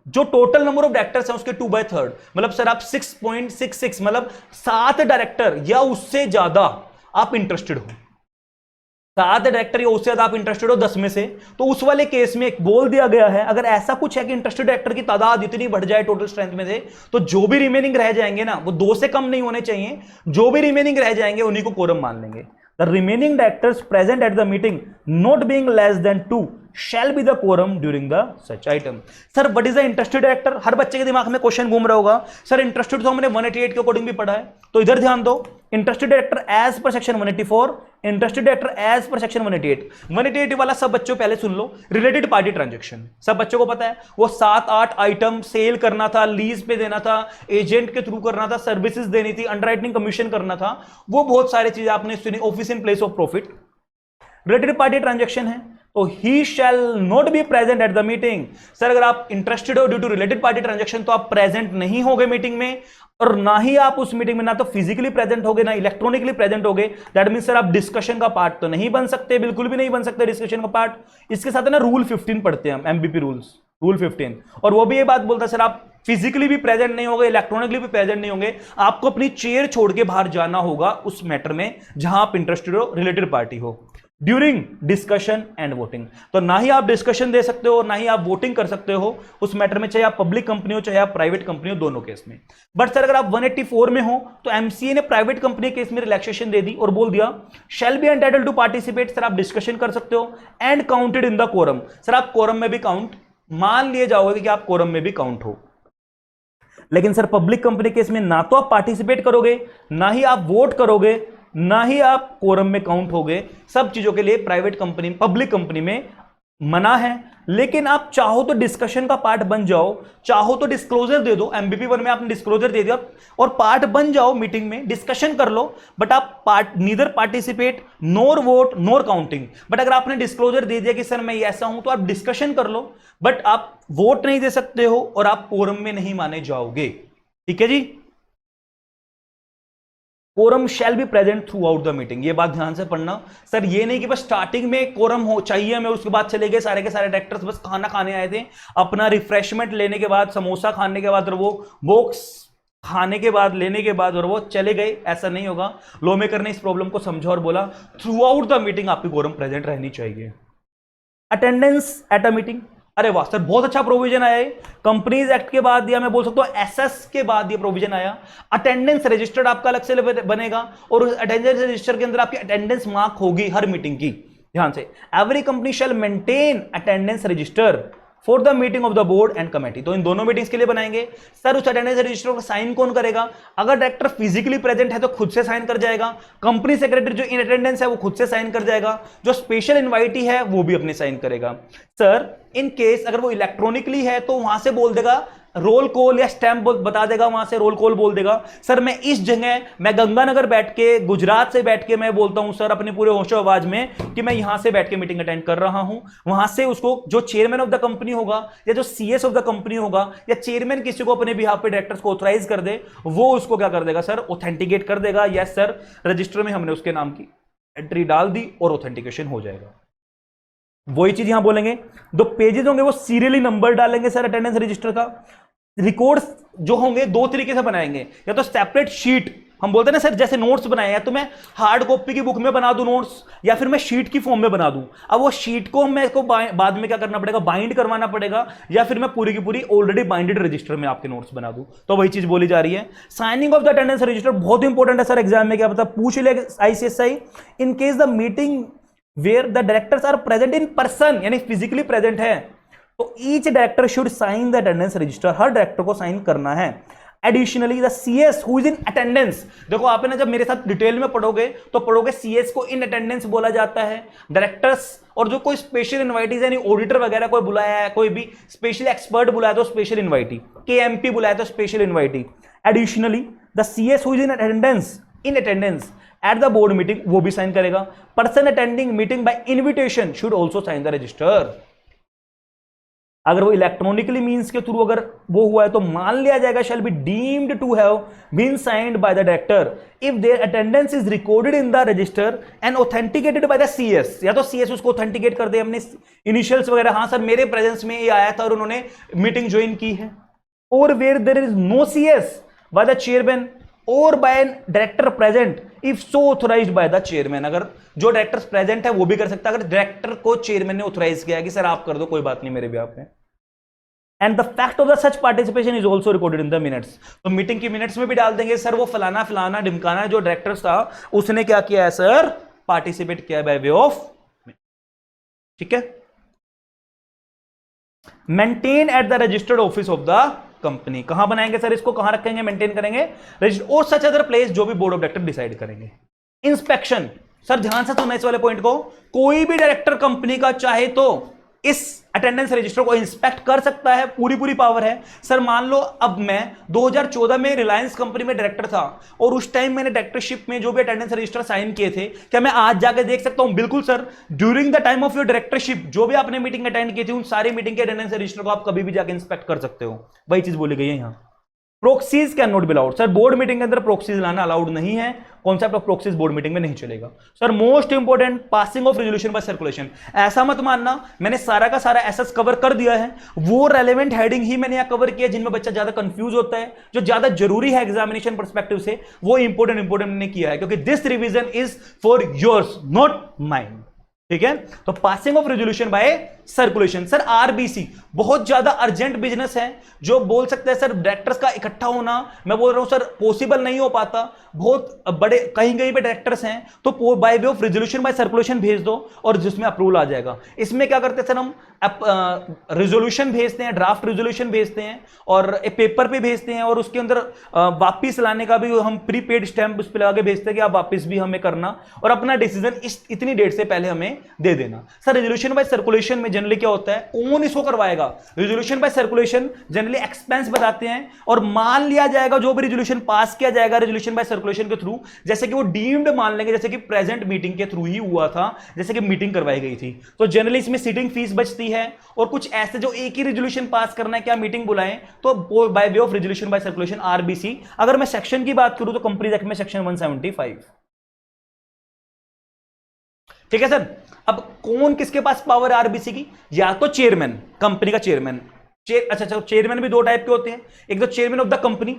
जो टोटल नंबर ऑफ डायरेक्टर्स हैं उसके 2/3, मतलब सर आप 6.66 मतलब 7 डायरेक्टर या उससे ज्यादा आप इंटरेस्टेड हो, 7 डायरेक्टर या उससे ज्यादा आप इंटरेस्टेड हो 10 में से, तो उस वाले केस में बोल दिया गया है अगर ऐसा कुछ है कि इंटरेस्टेड डायरेक्टर की तादाद इतनी बढ़ जाए टोटल स्ट्रेंथ में से, तो जो भी रिमेनिंग रह जाएंगे ना वो 2 से कम नहीं होने चाहिए, जो भी रिमेनिंग रह जाएंगे उन्हीं को कोरम मान लेंगे। The remaining directors present at the meeting not being less than 2 shall be the quorum during the such item. Sir what is the interested director? हर बच्चे के दिमाग में क्वेश्चन घूम रहा होगा, सर इंटरेस्टेड तो हमने 188 के अकॉर्डिंग भी पढ़ा है, तो इधर ध्यान दो, interested director as per section 184, interested director as per section 188 वाला सब बच्चों पहले सुन लो। रिलेटेड पार्टी ट्रांजेक्शन सब बच्चों को पता है, वो 7-8 आइटम सेल करना था, लीज पे देना था, एजेंट के थ्रू करना था, सर्विसेज देनी थी, अंडरराइटिंग कमीशन करना था, वो बहुत सारी चीजें आपने सुनी। Office in place of profit related party transaction है, तो he shall not be present at the meeting. Sir अगर आप इंटरेस्टेड हो due to related party transaction तो आप प्रेजेंट नहीं होगे मीटिंग में, और ना ही आप उस मीटिंग में ना तो फिजिकली प्रेजेंट होगे ना इलेक्ट्रॉनिकली प्रेजेंट होगे। दैट मीन सर आप डिस्कशन का पार्ट तो नहीं बन सकते, बिल्कुल भी नहीं बन सकते डिस्कशन का पार्ट। इसके साथ है ना रूल 15 पढ़ते हैं हम, एमबीपी रूल्स, रूल 15, और वो भी ये बात बोलता है सर आप फिजिकली भी प्रेजेंट नहीं होंगे, इलेक्ट्रॉनिकली भी प्रेजेंट नहीं होंगे, आपको अपनी चेयर छोड़ के बाहर जाना होगा उस मैटर में जहां आप इंटरेस्टेड हो, रिलेटेड पार्टी हो, ड्यूरिंग डिस्कशन एंड वोटिंग। तो ना ही आप डिस्कशन दे सकते हो ना ही आप वोटिंग कर सकते हो उस मैटर में, चाहे आप पब्लिक कंपनी हो चाहे आप प्राइवेट कंपनी हो, दोनों केस में। बट सर अगर आप 184 में हो तो एमसीए ने प्राइवेट कंपनी केस में रिलैक्सेशन दे दी और बोल दिया shall be entitled to participate. Sir आप डिस्कशन कर सकते हो and counted in the quorum. Sir आप कोरम में भी काउंट मान लिए जाओगे कि आप कोरम में भी काउंट हो। लेकिन सर पब्लिक कंपनी केस में ना तो आप पार्टिसिपेट करोगे, ना ही आप वोट करोगे, ना ही आप कोरम में काउंट होगे। सब चीजों के लिए प्राइवेट कंपनी, पब्लिक कंपनी में मना है। लेकिन आप चाहो तो डिस्कशन का पार्ट बन जाओ, चाहो तो डिस्क्लोजर दे दो। एमबीपी 1 में आपने डिस्क्लोजर दे दिया और पार्ट बन जाओ, मीटिंग में डिस्कशन कर लो, बट आप neither participate NOR vote NOR counting. But अगर आपने डिस्क्लोजर दे दिया कि सर मैं ऐसा हूं, तो आप डिस्कशन कर लो, बट आप वोट नहीं दे सकते हो और आप कोरम में नहीं माने जाओगे। ठीक है जी। Quorum shall be present throughout the meeting, ये बात ध्यान से पढ़ना। सर ये नहीं कि बस स्टार्टिंग में कोरम हो चाहिए हमें, उसके बाद चले गए सारे के सारे डायरेक्टर्स बस खाना खाने आए थे, अपना रिफ्रेशमेंट लेने के बाद, समोसा खाने के बाद और वो बॉक्स खाने के बाद, लेने के बाद और वो चले गए, ऐसा नहीं होगा। लॉ मेकर ने इस प्रॉब्लम को समझा और बोला थ्रू आउट द मीटिंग आपकी कोरम प्रेजेंट रहनी चाहिए। अटेंडेंस एट अ मीटिंग, अरे वाह सर बहुत अच्छा प्रोविजन आया है कंपनीज एक्ट के बाद, या मैं बोल सकता हूं एसएस के बाद ये प्रोविजन आया। अटेंडेंस रजिस्टर्ड आपका अलग से बनेगा और उस अटेंडेंस रजिस्टर के अंदर आपकी अटेंडेंस मार्क होगी हर मीटिंग की। ध्यान से, every company shall maintain attendance register for the meeting of the board and committee. तो इन दोनों मीटिंग्स के लिए बनाएंगे। सर उस अटेंडेंस रजिस्टर को साइन कौन करेगा? अगर डायरेक्टर फिजिकली प्रेजेंट है तो खुद से साइन कर जाएगा, कंपनी सेक्रेटरी जो इन अटेंडेंस है वो खुद से साइन कर जाएगा, जो स्पेशल इनवाइटी है वो भी अपने साइन करेगा। सर इन केस अगर वो इलेक्ट्रॉनिकली है तो वहां से बोल देगा रोल कॉल या स्टैम्प बता देगा, वहां से रोल कॉल बोल देगा। सर मैं इस जगह, मैं गंगानगर बैठ के, गुजरात से बैठ के मैं बोलता हूं सर अपने पूरे होशो आवाज में कि मैं यहां से बैठ के मीटिंग अटेंड कर रहा हूं। वहां से उसको जो चेयरमैन ऑफ द कंपनी होगा या जो सीएस ऑफ द कंपनी होगा या चेयरमैन किसी को अपने बिहाफ पे डायरेक्टर्स को ऑथराइज कर दे, वो उसको क्या कर देगा सर? ऑथेंटिकेट कर देगा। यस सर, रजिस्टर में हमने उसके नाम की एंट्री डाल दी और ऑथेंटिकेशन हो जाएगा। वही चीज यहां बोलेंगे, दो पेजेस होंगे वो सीरियली नंबर डालेंगे सर अटेंडेंस रजिस्टर का। रिकॉर्ड्स जो होंगे दो तरीके से बनाएंगे, या तो सेपरेट शीट, हम बोलते हैं ना सर जैसे नोट्स बनाए हैं तो मैं हार्ड कॉपी की बुक में बना दूं नोट्स, या फिर मैं शीट की फॉर्म में बना दूं। अब वो शीट को मेरे को बाद में क्या करना पड़ेगा? बाइंड करवाना पड़ेगा, या फिर मैं पूरी की पूरी ऑलरेडी बाइंडेड रजिस्टर में आपके नोट्स बना दूं। तो वही चीज बोली जा रही है। Signing of the attendance register बहुत इंपॉर्टेंट है सर, एग्जाम में क्या पता पूछ ले ICSI. In case the meeting where the directors are present in person, यानी फिजिकली प्रेजेंट है, तो each director should sign the attendance register, हर डायरेक्टर को साइन करना है। Additionally the CS who is in attendance, देखो आप ना जब मेरे साथ डिटेल में पढ़ोगे तो पढ़ोगे सीएस को इन अटेंडेंस बोला जाता है। डायरेक्टर्स और जो कोई स्पेशल इनवाइटीज यानी ऑडिटर वगैरह कोई बुलाया है, कोई भी स्पेशल एक्सपर्ट बुलाया तो स्पेशल इनवाइटी, केएमपी बुलाया तो special invitee. Additionally the CS who is in attendance at the board meeting, वो भी साइन करेगा। Person attending meeting by invitation should also sign the register. अगर वो इलेक्ट्रॉनिकली मींस के थ्रू अगर वो हुआ है तो मान लिया जाएगा shall be deemed to have been signed by the director if their attendance is recorded in the register and authenticated by the CS, या तो सीएस उसको ऑथेंटिकेट कर दे अपने इनिशियल्स वगैरह, हाँ सर मेरे प्रेजेंस में ये आया था और उन्होंने मीटिंग ज्वाइन की है। और where there is no CS by the chairman और by an director present if so authorised by the chairman, अगर जो डायरेक्टर्स प्रेजेंट है वो भी कर सकता है, अगर डायरेक्टर को चेयरमैन ने ऑथराइज किया है कि सर आप कर दो, कोई बात नहीं मेरे भी आप में। And the fact of the such participation is also recorded in the minutes, तो मीटिंग की मिनट्स में भी डाल देंगे सर वो फलाना फलाना ढिमकाना जो डायरेक्टर्स था उसने क्या किया है सर? पार्टिसिपेट किया बाय वे ऑफ, ठीक है। Maintain at the registered office of the company, कहां बनाएंगे सर इसको? कहां रखेंगे? मेंटेन करेंगे रजिस्टर और सच अदर प्लेस जो भी बोर्ड ऑफ डायरेक्टर डिसाइड करेंगे। इंस्पेक्शन, सर ध्यान से सुनना इस वाले पॉइंट को, कोई भी डायरेक्टर कंपनी का चाहे तो इस अटेंडेंस रजिस्टर को इंस्पेक्ट कर सकता है, पूरी पावर है। सर मान लो अब मैं 2014 में रिलायंस कंपनी में डायरेक्टर था और उस टाइम मैंने डायरेक्टरशिप में जो भी अटेंडेंस रजिस्टर साइन किए थे, क्या मैं आज जाकर देख सकता हूं? बिल्कुल sir, during the time of your directorship जो भी आपने मीटिंग अटेंड की थी उन सारी मीटिंग के अटेंडेंस रजिस्टर को आप कभी भी जाकर इंस्पेक्ट कर सकते हो। वही चीज बोली गई है यहां। Proxies can not be allowed, sir board meeting के अंदर प्रोक्सीज लाना अलाउड नहीं है। Concept of proxies board meeting में नहीं चलेगा। Sir most important, passing of resolution by circulation, ऐसा मत मानना मैंने सारा का सारा एसएस कवर कर दिया है, वो रेलेवेंट हेडिंग ही मैंने यहां कवर किया जिनमें बच्चा ज्यादा कंफ्यूज होता है, जो ज्यादा जरूरी है एग्जामिनेशन परस्पेक्टिव से, वो इंपोर्टेंट मैंने किया है क्योंकि this revision is for yours not mind, ठीक है। तो passing of resolution by circulation, sir RBC बहुत ज्यादा अर्जेंट बिजनेस है, जो बोल सकते हैं सर डायरेक्टर्स का इकट्ठा होना, मैं बोल रहा हूं सर पॉसिबल नहीं हो पाता, बहुत बड़े कहीं कहीं पे डायरेक्टर्स हैं, तो bye way of resolution by circulation भेज दो और जिसमें अप्रूवल आ जाएगा। इसमें क्या करते हैं सर, हम रेजोल्यूशन भेजते हैं, ड्राफ्ट रेजोल्यूशन भेजते हैं और एक पेपर पे भेजते हैं और उसके अंदर वापिस लाने का भी हम प्रीपेड स्टैंप उस पर लगा के भेजते हैं कि आप वापिस भी हमें करना और अपना डिसीजन इतनी डेट से पहले हमें दे देना। सर रेजोल्यूशन बाय सर्कुलेशन में जनरली क्या होता है, कौन इसको करवाएगा? Resolution by circulation generally expense बताते हैं और मान लिया जाएगा जो भी रेजोल्यूशन पास किया जाएगा रेजोल्यूशन बाय सर्कुलेशन के थ्रू, जैसे कि वो डीम्ड मान लेंगे, जैसे कि प्रेजेंट मीटिंग के थ्रू ही हुआ था, जैसे कि मीटिंग करवाई गई थी, तो जनरली इसमें सीटिंग फीस बचती है। और कुछ ऐसे जो एक ही रेजोल्यूशन पास करना है, क्या मीटिंग बुलाएं, तो bye way of resolution by circulation RBC. अगर मैं सेक्शन की बात करूं तो कंपनीज एक्ट में सेक्शन 175, ठीक है सर। अब कौन किसके पास पावर है आरबीसी की? या तो चेयरमैन, कंपनी का चेयरमैन, अच्छा चेयरमैन भी दो टाइप के होते हैं, एक तो चेयरमैन ऑफ द कंपनी,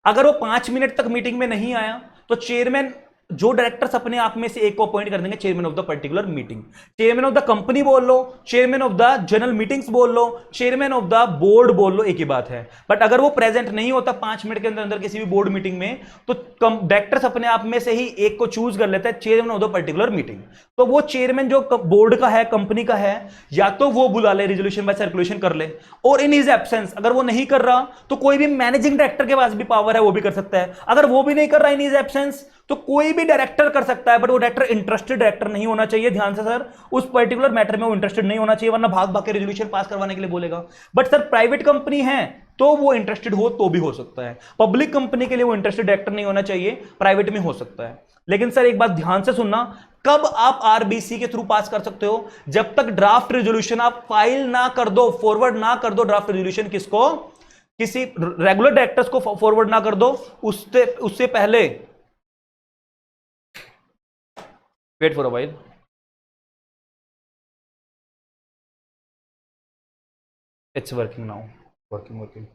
अगर वो 5 मिनट तक मीटिंग में नहीं आया तो चेयरमैन जो डायरेक्टर्स अपने आप में से एक को अपॉइंट कर देंगे chairman of the particular meeting. Chairman of the company बोल लो, chairman of the general meetings बोल लो, चेयरमैन ऑफ द बोर्ड बोल लो, एक ही बात है। बट अगर वो प्रेजेंट नहीं होता 5 मिनट के अंदर अंदर किसी भी बोर्ड मीटिंग में, तो डायरेक्टर्स अपने आप में से ही एक को चूज कर लेता है chairman of the particular meeting. तो वो चेयरमैन जो बोर्ड का है, कंपनी का है, या तो वो बुला ले, रिजोल्यूशन बाय सर्कुलेशन कर ले, और इन हिज एब्सेंस अगर वो नहीं कर रहा तो कोई भी मैनेजिंग डायरेक्टर के पास भी पावर है, वो भी कर सकता है। अगर वो भी नहीं कर रहा इन हिज एब्सेंस तो कोई भी डायरेक्टर कर सकता है, बट वो डायरेक्टर इंटरेस्टेड डायरेक्टर नहीं होना चाहिए। ध्यान से सर, उस पर्टिकुलर मैटर में वो इंटरेस्टेड नहीं होना चाहिए, वरना भाग भाग के रेजोल्यूशन पास करवाने के लिए बोलेगा। बट सर प्राइवेट कंपनी है तो वो इंटरेस्टेड हो तो भी हो सकता है। पब्लिक कंपनी के लिए वो इंटरेस्टेड डायरेक्टर नहीं होना चाहिए, प्राइवेट में हो सकता है। लेकिन सर एक बात ध्यान से सुनना, कब आप आरबीसी के थ्रू पास कर सकते हो? जब तक ड्राफ्ट रेजोल्यूशन आप फाइल ना कर दो, फॉरवर्ड ना कर दो ड्राफ्ट रेजोल्यूशन, किसको? किसी रेगुलर डायरेक्टर्स को फॉरवर्ड ना कर दो, उससे पहले। Wait for a while. It's working now, working.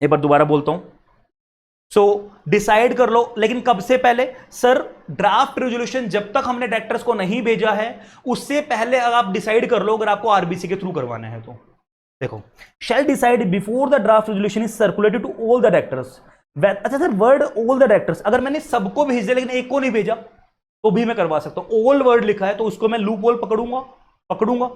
एक बार दोबारा बोलता हूं। सो डिसाइड कर लो, लेकिन कब से पहले? सर ड्राफ्ट रेजोल्यूशन जब तक हमने डायरेक्टर्स को नहीं भेजा है उससे पहले आप डिसाइड कर लो, अगर आपको आरबीसी के थ्रू करवाना है तो। देखो, shall decide before the draft resolution is circulated to all the directors. अच्छा sir, word all the directors, अगर मैंने सबको भेज दिया लेकिन एक को नहीं भेजा तो भी मैं करवा सकता हूं। ऑल वर्ड लिखा है तो उसको मैं लूप होल पकड़ूंगा।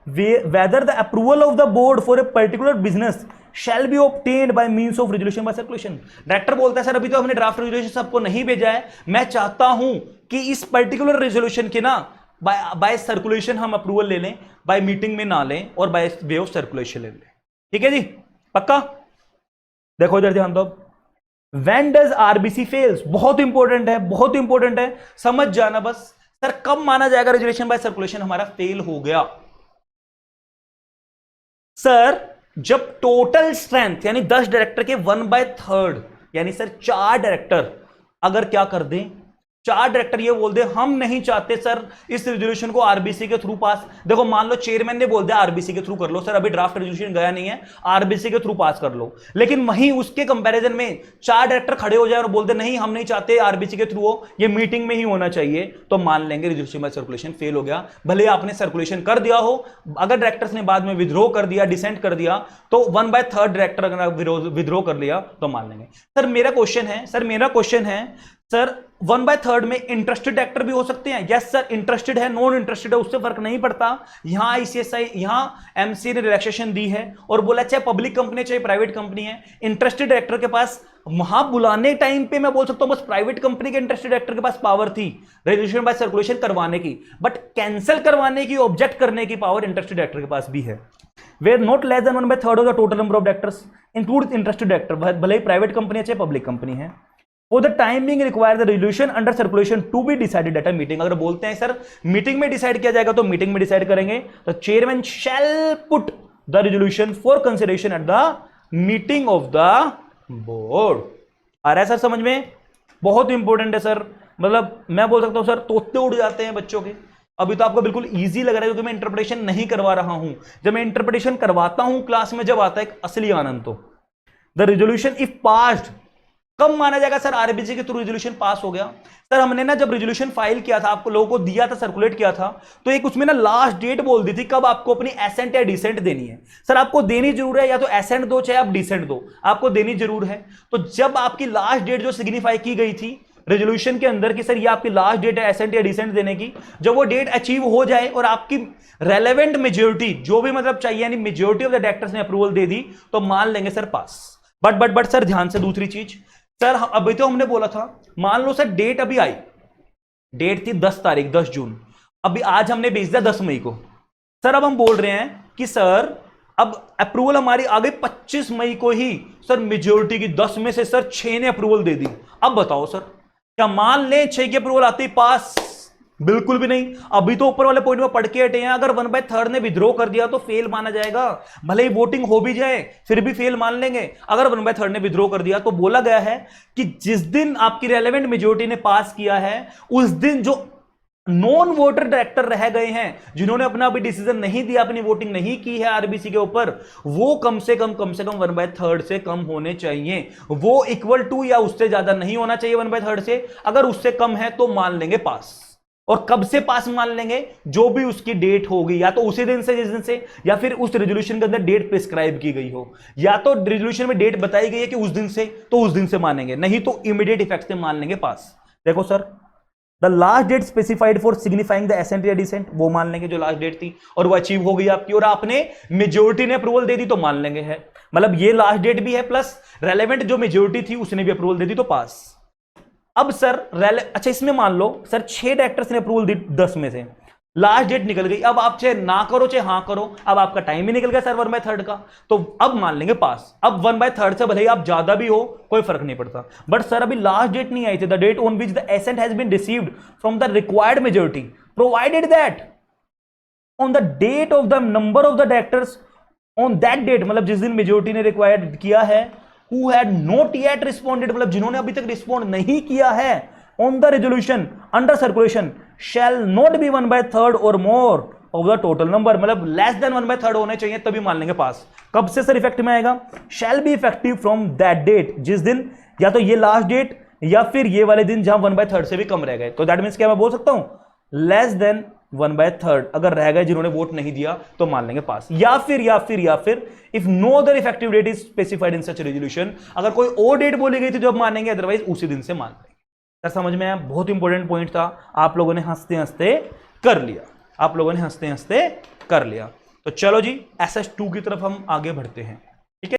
Whether the approval of the board for a particular business shall be obtained by means of resolution by circulation। Director बोलता है सर अभी तो हमने ड्राफ्ट रेजोल्यूशन सबको नहीं भेजा है, मैं चाहता हूं कि इस पर्टिकुलर रेजोल्यूशन के ना बाय सर्कुलेशन हम अप्रूवल ले लें, बाय मीटिंग में ना लें, और बाय वे ऑफ सर्कुलेशन ले लें। ठीक है जी, पक्का? देखो इधर ध्यान दो। When does RBC fails? बहुत इंपॉर्टेंट है, समझ जाना बस। सर कब माना जाएगा रेजोल्यूशन बाय सर्कुलेशन हमारा फेल हो गया? सर जब टोटल स्ट्रेंथ यानी 10 डायरेक्टर के 1/3 यानी सर 4 डायरेक्टर अगर क्या कर दें, 4 डायरेक्टर ये बोल दे हम नहीं चाहते सर इस रेजोल्यूशन को आरबीसी के थ्रू पास। देखो मान लो चेयरमैन ने बोल दिया आरबीसी के थ्रू कर लो, सर अभी ड्राफ्ट रेजोल्यूशन गया नहीं है, आरबीसी के थ्रू पास कर लो। लेकिन वहीं उसके कंपैरिजन में 4 डायरेक्टर खड़े हो जाए और बोल दे नहीं हम नहीं चाहते आरबीसी के थ्रू हो, ये मीटिंग में ही होना चाहिए, तो मान लेंगे रेजोल्यूशन बाय सर्कुलेशन फेल हो गया। भले आपने सर्कुलेशन कर दिया हो, अगर डायरेक्टर्स ने बाद में विद्रो कर दिया, डिसेंट कर दिया, तो 1/3 डायरेक्टर अगर विद्रो कर लिया तो मान लेंगे। सर मेरा क्वेश्चन है सर 1/3 में इंटरेस्टेड डायरेक्टर भी हो सकते हैं? यस सर, इंटरेस्टेड है, नॉन इंटरेस्टेड है, उससे फर्क नहीं पड़ता। यहां आईसीएसआई, यहां एमसी ने रिलैक्सेशन दी है और बोला चाहे पब्लिक कंपनी चाहे प्राइवेट कंपनी है, इंटरेस्टेड डायरेक्टर के पास वहां बुलाने टाइम पे मैं बोल सकता हूं बस प्राइवेट कंपनी के इंटरेस्टेड डायरेक्टर के पास पावर थी रेजोल्यूशन बाय सर्कुलेशन करवाने की, बट कैंसिल करवाने की, ऑब्जेक्ट करने की पावर इंटरेस्टेड डायरेक्टर के पास भी है। Where not less than 1/3 of the total number of directors include interested director, भले ही प्राइवेट कंपनी है चाहे पब्लिक कंपनी है। For the time being require the resolution under circulation to be decided at a meeting। अगर बोलते हैं सर मीटिंग में डिसाइड किया जाएगा तो मीटिंग में डिसाइड करेंगे, तो chairman shall put the resolution for consideration at the meeting of the board। आ रहा है सर समझ में? बहुत इंपॉर्टेंट है सर, मतलब मैं बोल सकता हूं सर तोते उड़ जाते हैं बच्चों के। अभी तो आपको बिल्कुल इजी लग रहा है क्योंकि मैं इंटरप्रिटेशन नहीं करवा रहा हूं। जब मैं इंटरप्रिटेशन करवाता हूं क्लास में, जब आता है एक असली आनंद। तो द रेजोल्यूशन इफ पास्ड कब माना जाएगा? सर आरबीसी के थ्रू रेजोल्यूशन पास हो गया। सर हमने ना जब रेजोल्यूशन फाइल किया था, आपको लोगों को दिया था, सर्कुलेट किया था, तो एक उसमें ना लास्ट डेट बोल दी थी कब आपको अपनी एसेंट या डिसेंट देनी है। सर आपको देनी जरूर है, या तो एसेंट दो चाहे आप डिसेंट दो, आपको देनी जरूर है। तो जब आपकी लास्ट डेट जो सिग्निफाई की गई थी रेजोल्यूशन के अंदर कि सर ये आपकी लास्ट डेट है एसेंट या डिसेंट देने की, जब वो डेट अचीव हो जाए और आपकी रेलेवेंट मेजोरिटी जो भी मतलब चाहिए यानी मेजोरिटी ऑफ द डायरेक्टर्स ने अप्रूवल दे दी, तो मान लेंगे सर पास। बट सर ध्यान से दूसरी चीज, सर अभी तो हमने बोला था, मान लो सर डेट अभी आई, डेट थी 10 तारीख 10 जून, अभी आज हमने भेज दिया 10 मई को। सर अब हम बोल रहे हैं कि सर अब अप्रूवल हमारी आ गई 25 मई को ही, सर मेजोरिटी की 10 में से सर 6 ने अप्रूवल दे दी। अब बताओ सर क्या मान लें 6 की अप्रूवल आती पास? बिल्कुल भी नहीं। अभी तो ऊपर वाले पॉइंट में पढ़ के हटे हैं, अगर 1/3 ने विद्रो कर दिया तो फेल माना जाएगा, भले ही वोटिंग हो भी जाए फिर भी फेल मान लेंगे। अगर 1/3 ने विद्रो कर दिया तो बोला गया है कि जिस दिन आपकी रेलेवेंट मेजोरिटी ने पास किया है उस दिन जो नॉन वोटर डायरेक्टर रह गए हैं, जिन्होंने अपना अभी डिसीजन नहीं दिया, अपनी वोटिंग नहीं की है आरबीसी के ऊपर, वो कम से कम 1/3 से कम होने चाहिए। वो इक्वल टू या उससे ज्यादा नहीं होना चाहिए 1/3 से। अगर उससे कम है तो मान लेंगे पास। और कब से पास मान लेंगे? जो भी उसकी डेट होगी, या तो उसी दिन से जिस दिन से, या फिर उस रेजोल्यूशन के अंदर डेट प्रिस्क्राइब की गई हो, या तो रेजोल्यूशन में डेट बताई गई है कि उस दिन से, तो उस दिन से मानेंगे, नहीं तो इमीडिएट इफेक्ट से मान लेंगे पास। देखो sir, the last date specified for signifying the assent या डिसेंट, वो मान लेंगे जो लास्ट डेट थी, और वो अचीव हो गई आपकी, और आपने मेजोरिटी ने अप्रूवल दे दी तो मान लेंगे है। मतलब ये लास्ट डेट भी है, प्लस रेलेवेंट जो मेजोरिटी थी उसने भी अप्रूवल दे दी तो पास। अब सर अच्छा इसमें मान लो सर 6 डायरेक्टर्स ने अप्रूवल दी 10 में से, लास्ट डेट निकल गई, अब आप चाहे ना करो चाहे हां करो, अब आपका टाइम ही निकल गया सर 1/3 का, तो अब मान लेंगे पास। अब 1/3 से भले ही आप ज्यादा भी हो कोई फर्क नहीं पड़ता, बट सर अभी लास्ट डेट नहीं आई थी, the date on which the assent has been received from the required majority provided that on the date of the number of the directors on that date, मतलब जिस दिन मेजोरिटी ने रिक्वायर्ड किया है, who had not yet responded, मतलब जिन्होंने अभी तक रिस्पॉन्ड नहीं किया है on the resolution under circulation shall not be 1/3 or more of the total number, मतलब लेस देन 1/3 होने चाहिए तभी मान लेंगे पास। कब से सर इफेक्ट में आएगा? shall be effective from that date, जिस दिन या तो ये लास्ट डेट या फिर ये वाले दिन जहां 1/3 से भी कम रह गए, तो दैट मीन्स क्या मैं बोल सकता हूं लेस देन 1/3 अगर रह गए जिन्होंने वोट नहीं दिया तो मान लेंगे पास। या फिर if no other effective date is specified in such resolution, अगर कोई और डेट बोली गई थी जो अब मानेंगे, अदरवाइज उसी दिन से मान लेंगे। सर समझ में आया? बहुत इंपॉर्टेंट पॉइंट था, आप लोगों ने हंसते हंसते कर लिया, तो चलो जी SS2 की तरफ हम आगे बढ़ते हैं।